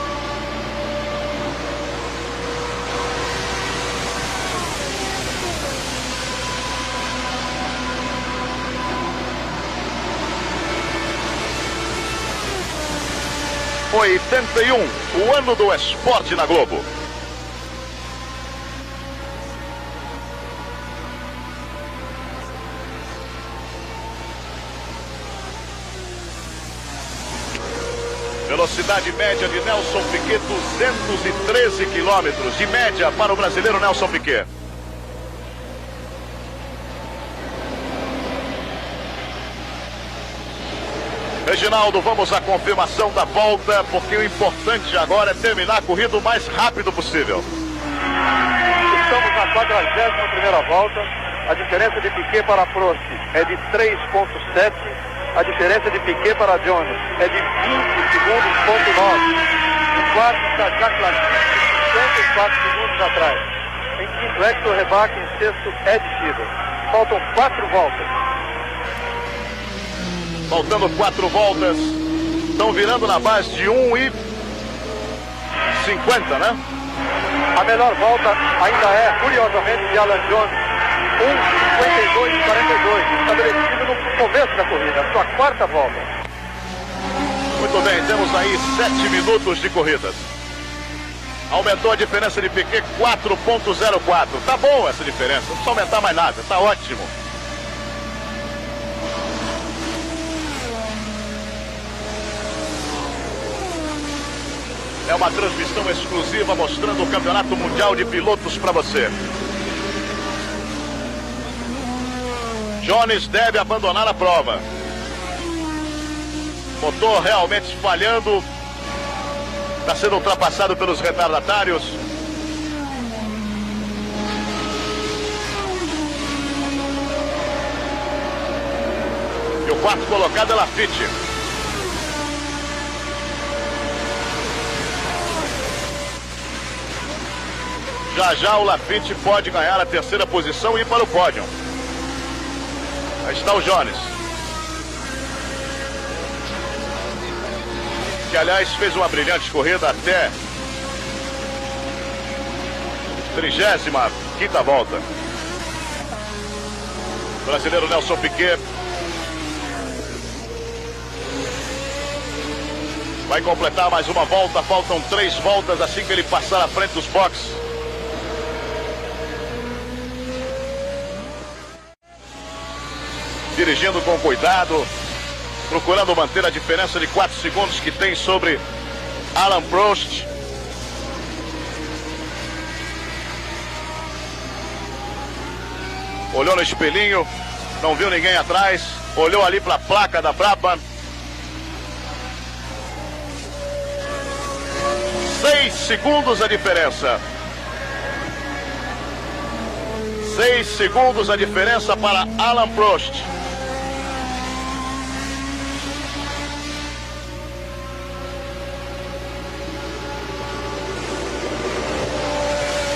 Foi 81, o ano do esporte na Globo. Velocidade média de Nelson Piquet, 213 quilômetros de média para o brasileiro Nelson Piquet. Reginaldo, vamos à confirmação da volta, porque o importante agora é terminar a corrida o mais rápido possível. Estamos na 41ª volta. A diferença de Piquet para Prost é de 3,7. A diferença de Piquet para Jones é de 20 segundos, ponto 9. Em quarto está Jacques Lafitte, 54 segundos atrás. Em quinto, Hector Rebach, em sexto, Ed Schieber. Faltam 4 voltas. Faltando 4 voltas. Estão virando na base de 1,50, né? A melhor volta ainda é, curiosamente, de Alan Jones. 1,52,42. Estabelecido no começo da corrida, a sua 4ª volta. Muito bem, temos aí 7 minutos de corridas. Aumentou a diferença de Piquet 4,04. Tá bom essa diferença, não precisa aumentar mais nada, tá ótimo. É uma transmissão exclusiva mostrando o Campeonato Mundial de Pilotos para você. Jones deve abandonar a prova. Motor realmente falhando. Está sendo ultrapassado pelos retardatários. E o quarto colocado é Lafitte. Já o Lafitte pode ganhar a 3ª posição e ir para o pódio. Aí está o Jones, que aliás fez uma brilhante corrida até 35ª volta. Brasileiro Nelson Piquet vai completar mais uma volta. Faltam 3 voltas assim que ele passar à frente dos boxes. Dirigindo com cuidado, procurando manter a diferença de 4 segundos que tem sobre Alain Prost. Olhou no espelhinho, não viu ninguém atrás, olhou ali para a placa da Brabham. 6 segundos a diferença. 6 segundos a diferença para Alain Prost.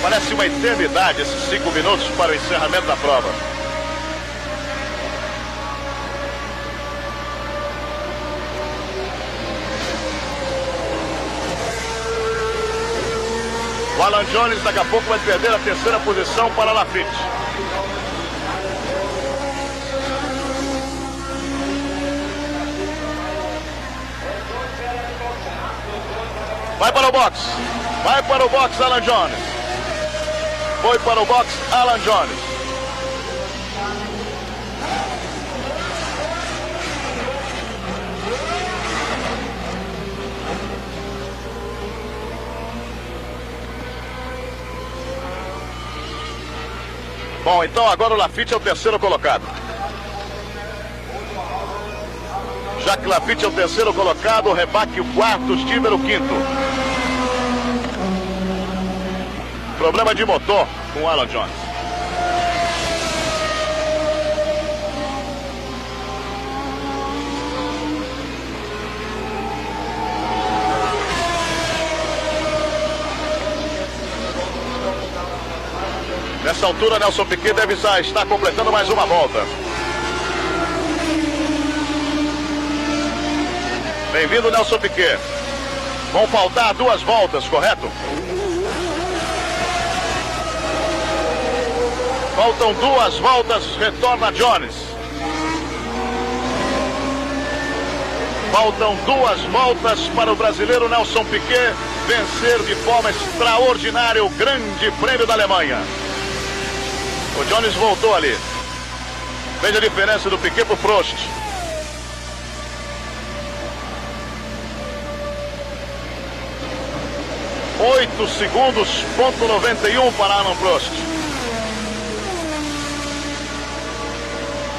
Parece uma eternidade esses 5 minutos para o encerramento da prova. O Alan Jones daqui a pouco vai perder a 3ª posição para Laffite. Vai para o box. Vai para o box, Alan Jones. Foi para o box, Alan Jones. Bom, então agora o Laffite é o 3º colocado. Já que Laffite é o 3º colocado, o Rebaque o 4º, Stiver o 5º. Problema de motor com o Alan Jones. Nessa altura, Nelson Piquet deve estar completando mais uma volta. Bem-vindo, Nelson Piquet. Vão faltar 2 voltas, correto? Faltam 2 voltas, retorna Jones. Faltam 2 voltas para o brasileiro Nelson Piquet vencer de forma extraordinária o Grande Prêmio da Alemanha. O Jones voltou ali. Veja a diferença do Piquet para o Prost. 8 segundos, ponto 91 para Alain Prost.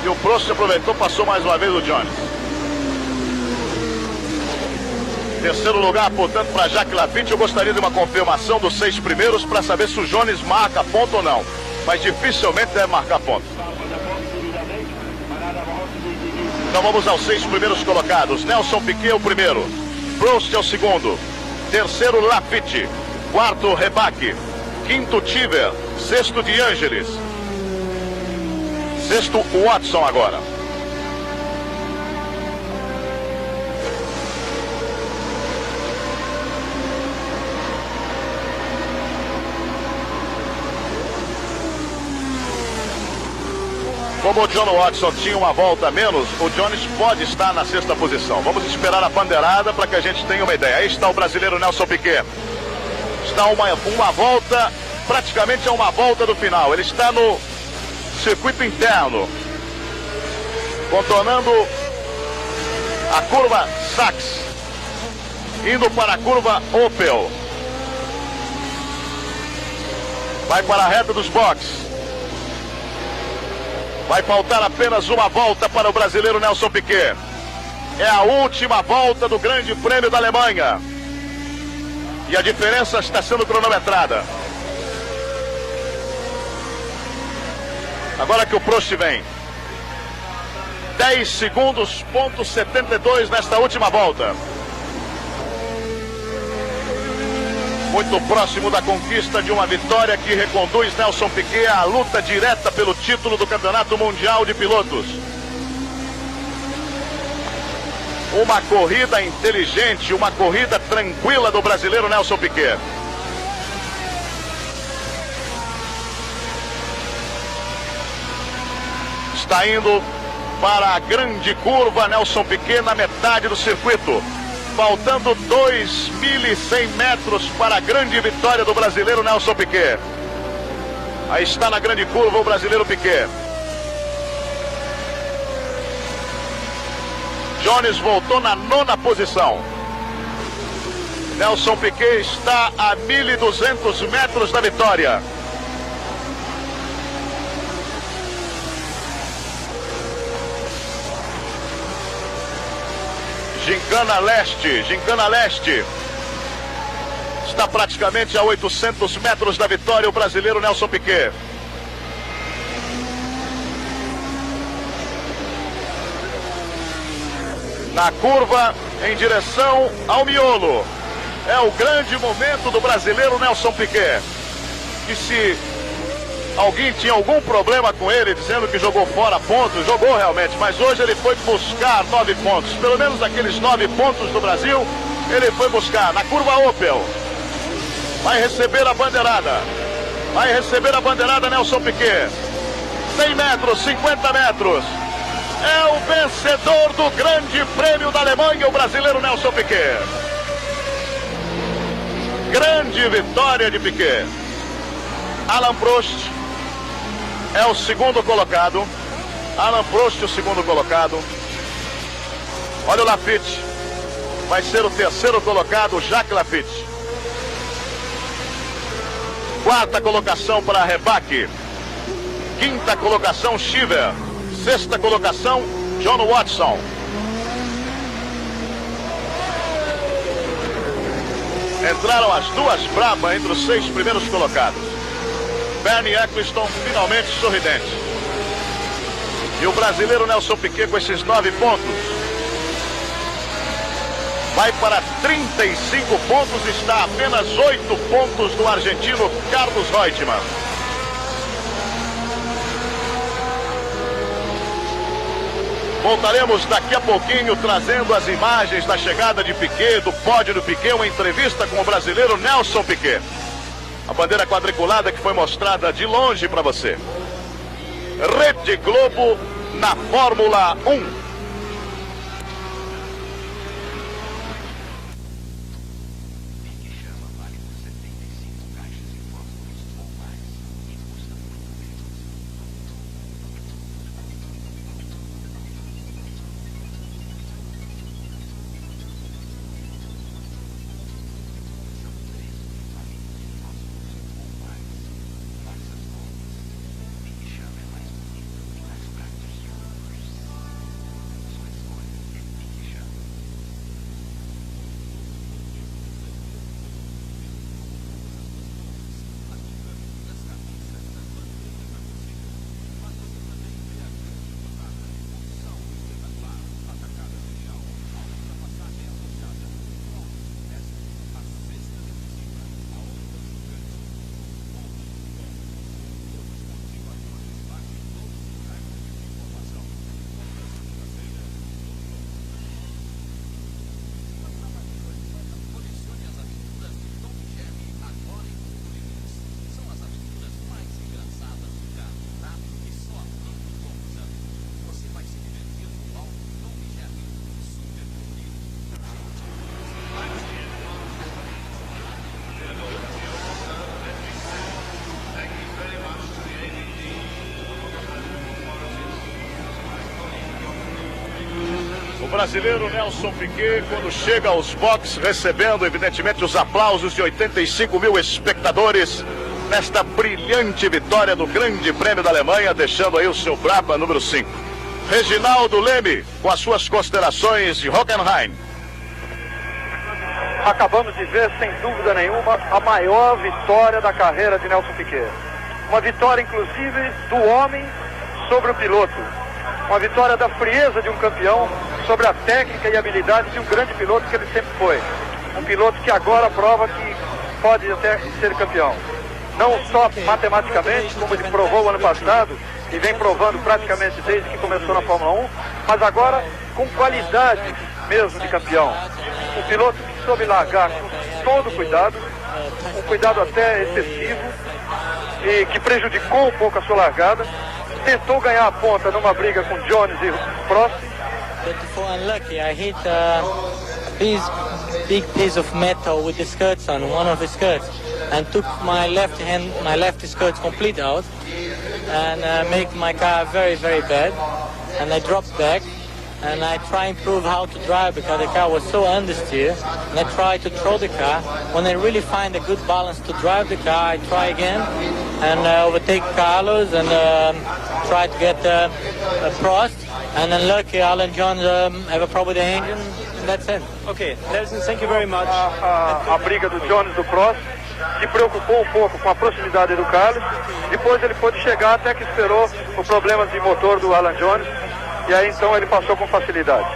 E o Prost aproveitou, passou mais uma vez o Jones. 3º lugar, portanto, para Jacques Laffite. Eu gostaria de uma confirmação dos 6 primeiros para saber se o Jones marca ponto ou não. Mas dificilmente deve marcar ponto. Então vamos aos 6 primeiros colocados. Nelson Piquet é o primeiro. Prost é o segundo. 3º, Laffite. 4º, Rebaque. 5º, Tiver. 6º, De Angelis. 6º, Watson agora. Como o John Watson tinha uma volta a menos, o Jones pode estar na 6ª posição. Vamos esperar a bandeirada para que a gente tenha uma ideia. Aí está o brasileiro Nelson Piquet. Está uma volta, praticamente a uma volta do final. Ele está no circuito interno, contornando a curva Sachs, indo para a curva Opel. Vai para a reta dos boxes. Vai faltar apenas uma volta para o brasileiro Nelson Piquet. É a última volta do Grande Prêmio da Alemanha. E a diferença está sendo cronometrada. Agora que o Prost vem. 10 segundos, ponto 72 nesta última volta. Muito próximo da conquista de uma vitória que reconduz Nelson Piquet à luta direta pelo título do Campeonato Mundial de Pilotos. Uma corrida inteligente, uma corrida tranquila do brasileiro Nelson Piquet. Está indo para a grande curva Nelson Piquet na metade do circuito. Faltando 2.100 metros para a grande vitória do brasileiro Nelson Piquet. Aí está na grande curva o brasileiro Piquet. Jones voltou na 9ª posição. Nelson Piquet está a 1.200 metros da vitória. Gincana Leste. Está praticamente a 800 metros da vitória o brasileiro Nelson Piquet. Na curva em direção ao miolo. É o grande momento do brasileiro Nelson Piquet. E se alguém tinha algum problema com ele, dizendo que jogou fora pontos, jogou realmente, mas hoje ele foi buscar 9 pontos. Pelo menos aqueles 9 pontos do Brasil, ele foi buscar. Na curva Opel. Vai receber a bandeirada. Vai receber a bandeirada Nelson Piquet. 100 metros, 50 metros. É o vencedor do Grande Prêmio da Alemanha, o brasileiro Nelson Piquet. Grande vitória de Piquet. Alain Prost é o segundo colocado. Alain Prost, o segundo colocado. Olha o Laffite. Vai ser o terceiro colocado, Jacques Laffite. 4ª colocação para Rebaque. 5ª colocação, Shiver. 6ª colocação, John Watson. Entraram as duas Brabham entre os 6 primeiros colocados. Bernie Eccleston finalmente sorridente. E o brasileiro Nelson Piquet com esses 9 pontos vai para 35 pontos, está a apenas 8 pontos do argentino Carlos Reutemann. Voltaremos daqui a pouquinho trazendo as imagens da chegada de Piquet, do pódio do Piquet, uma entrevista com o brasileiro Nelson Piquet. A bandeira quadriculada que foi mostrada de longe para você. Rede Globo na Fórmula 1. O brasileiro Nelson Piquet, quando chega aos boxes, recebendo evidentemente os aplausos de 85 mil espectadores nesta brilhante vitória do Grande Prêmio da Alemanha, deixando aí o seu Brabham número 5. Reginaldo Leme, com as suas considerações de Hockenheim. Acabamos de ver, sem dúvida nenhuma, a maior vitória da carreira de Nelson Piquet. Uma vitória, inclusive, do homem sobre o piloto. Uma vitória da frieza de um campeão sobre a técnica e habilidade de um grande piloto que ele sempre foi. Um piloto que agora prova que pode até ser campeão. Não só matematicamente, como ele provou ano passado, e vem provando praticamente desde que começou na Fórmula 1, mas agora com qualidade mesmo de campeão. Um piloto que soube largar com todo cuidado, um cuidado até excessivo, e que prejudicou um pouco a sua largada. tentou ganhar a ponta numa briga com Jones e Prost. But for unlucky, I hit a big piece of metal with the skirts on, one of the skirts, and took my left skirt complete out, and make my car very, very bad. And I dropped back, and I try and prove how to drive because the car was so understeer. And I try to throw the car. When I really find a good balance to drive the car, I try again and overtake Carlos and try to get Prost. And unlucky, Alan Jones have a problem with the engine, and that's it. Okay, Nelson, thank you very much. A briga do Jones e do Prost se preocupou um pouco com a proximidade do Carlos. Depois ele pôde chegar até que esperou o problema de motor do Alan Jones. E aí então ele passou com facilidade.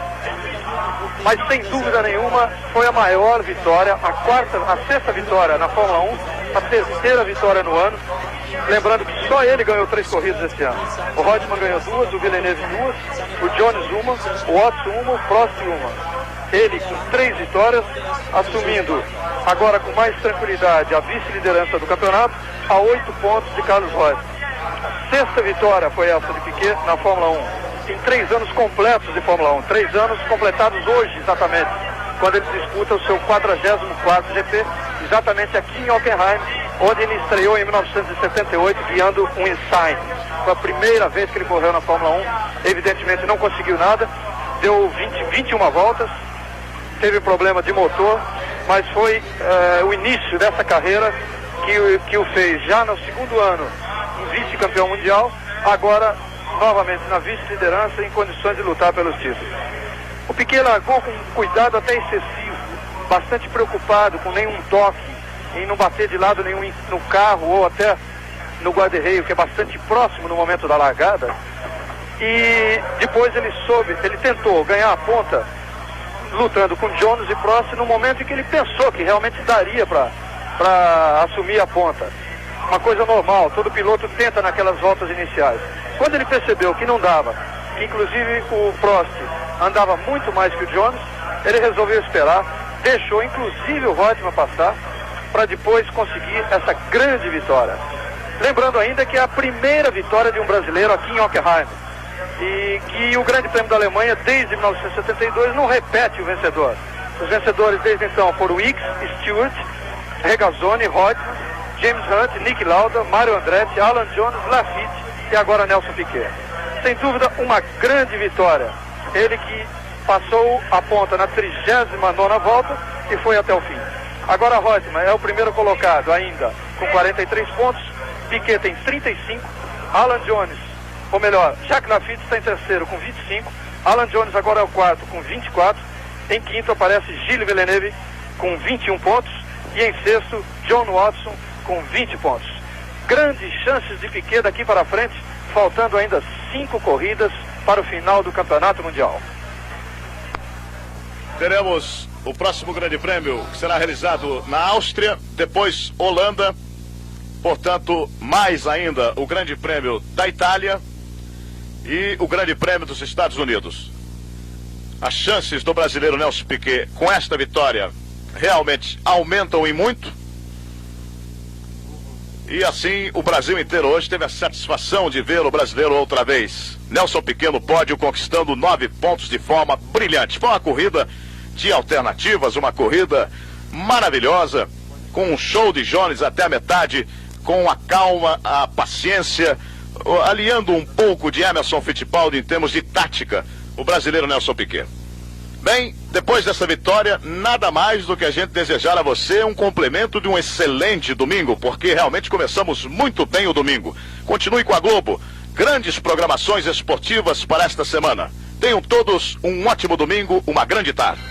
Mas sem dúvida nenhuma foi a maior vitória, a sexta vitória na Fórmula 1, a terceira vitória no ano. Lembrando que só ele ganhou 3 corridas esse ano. O Reutemann ganhou 2, o Villeneuve 2, o Jones 1, o Watson 1, o Prost 1. Ele com 3 vitórias, assumindo agora com mais tranquilidade a vice-liderança do campeonato, a 8 pontos de Carlos Reutemann. Sexta vitória foi essa de Piquet na Fórmula 1. Em 3 anos completos de Fórmula 1, 3 anos completados hoje exatamente, quando ele disputa o seu 44º GP, exatamente aqui em Hockenheim, onde ele estreou em 1978 guiando um Insign. Foi a primeira vez que ele correu na Fórmula 1, evidentemente não conseguiu nada, deu 21 voltas, teve problema de motor, mas foi o início dessa carreira que o fez já no segundo ano em vice-campeão mundial, agora novamente na vice-liderança em condições de lutar pelos títulos. O Piquet largou com um cuidado até excessivo, bastante preocupado com nenhum toque, em não bater de lado nenhum no carro ou até no guarda-reio, que é bastante próximo no momento da largada. E depois ele tentou ganhar a ponta lutando com Jones e Prost no momento em que ele pensou que realmente daria para assumir a ponta. Uma coisa normal, todo piloto tenta naquelas voltas iniciais. Quando ele percebeu que não dava, que inclusive o Prost andava muito mais que o Jones, ele resolveu esperar, deixou inclusive o Reutemann passar, para depois conseguir essa grande vitória. Lembrando ainda que é a primeira vitória de um brasileiro aqui em Hockenheim, e que o Grande Prêmio da Alemanha, desde 1972, não repete o vencedor. Os vencedores desde então foram Ickx, Stewart, Regazzoni, Reutemann, James Hunt, Niki Lauda, Mario Andretti, Alan Jones, Lafitte e agora Nelson Piquet. Sem dúvida, uma grande vitória. Ele que passou a ponta na 39ª volta e foi até o fim. Agora Reutemann é o primeiro colocado ainda com 43 pontos, Piquet tem 35, Alan Jones, ou melhor, Jacques Lafitte está em terceiro com 25, Alan Jones agora é o quarto com 24, em quinto aparece Gilles Villeneuve com 21 pontos e em sexto John Watson com 20 pontos. Grandes chances de Piquet daqui para frente, faltando ainda 5 corridas para o final do Campeonato Mundial. Teremos o próximo Grande Prêmio, que será realizado na Áustria, depois Holanda, portanto, mais ainda o Grande Prêmio da Itália e o Grande Prêmio dos Estados Unidos. As chances do brasileiro Nelson Piquet com esta vitória realmente aumentam em muito. E assim, o Brasil inteiro hoje teve a satisfação de ver o brasileiro outra vez. Nelson Piquet no pódio, conquistando 9 pontos de forma brilhante. Foi uma corrida de alternativas, uma corrida maravilhosa, com um show de Jones até a metade, com a calma, a paciência, aliando um pouco de Emerson Fittipaldi em termos de tática, o brasileiro Nelson Piquet. Bem, depois dessa vitória, nada mais do que a gente desejar a você um complemento de um excelente domingo, porque realmente começamos muito bem o domingo. Continue com a Globo, grandes programações esportivas para esta semana. Tenham todos um ótimo domingo, uma grande tarde.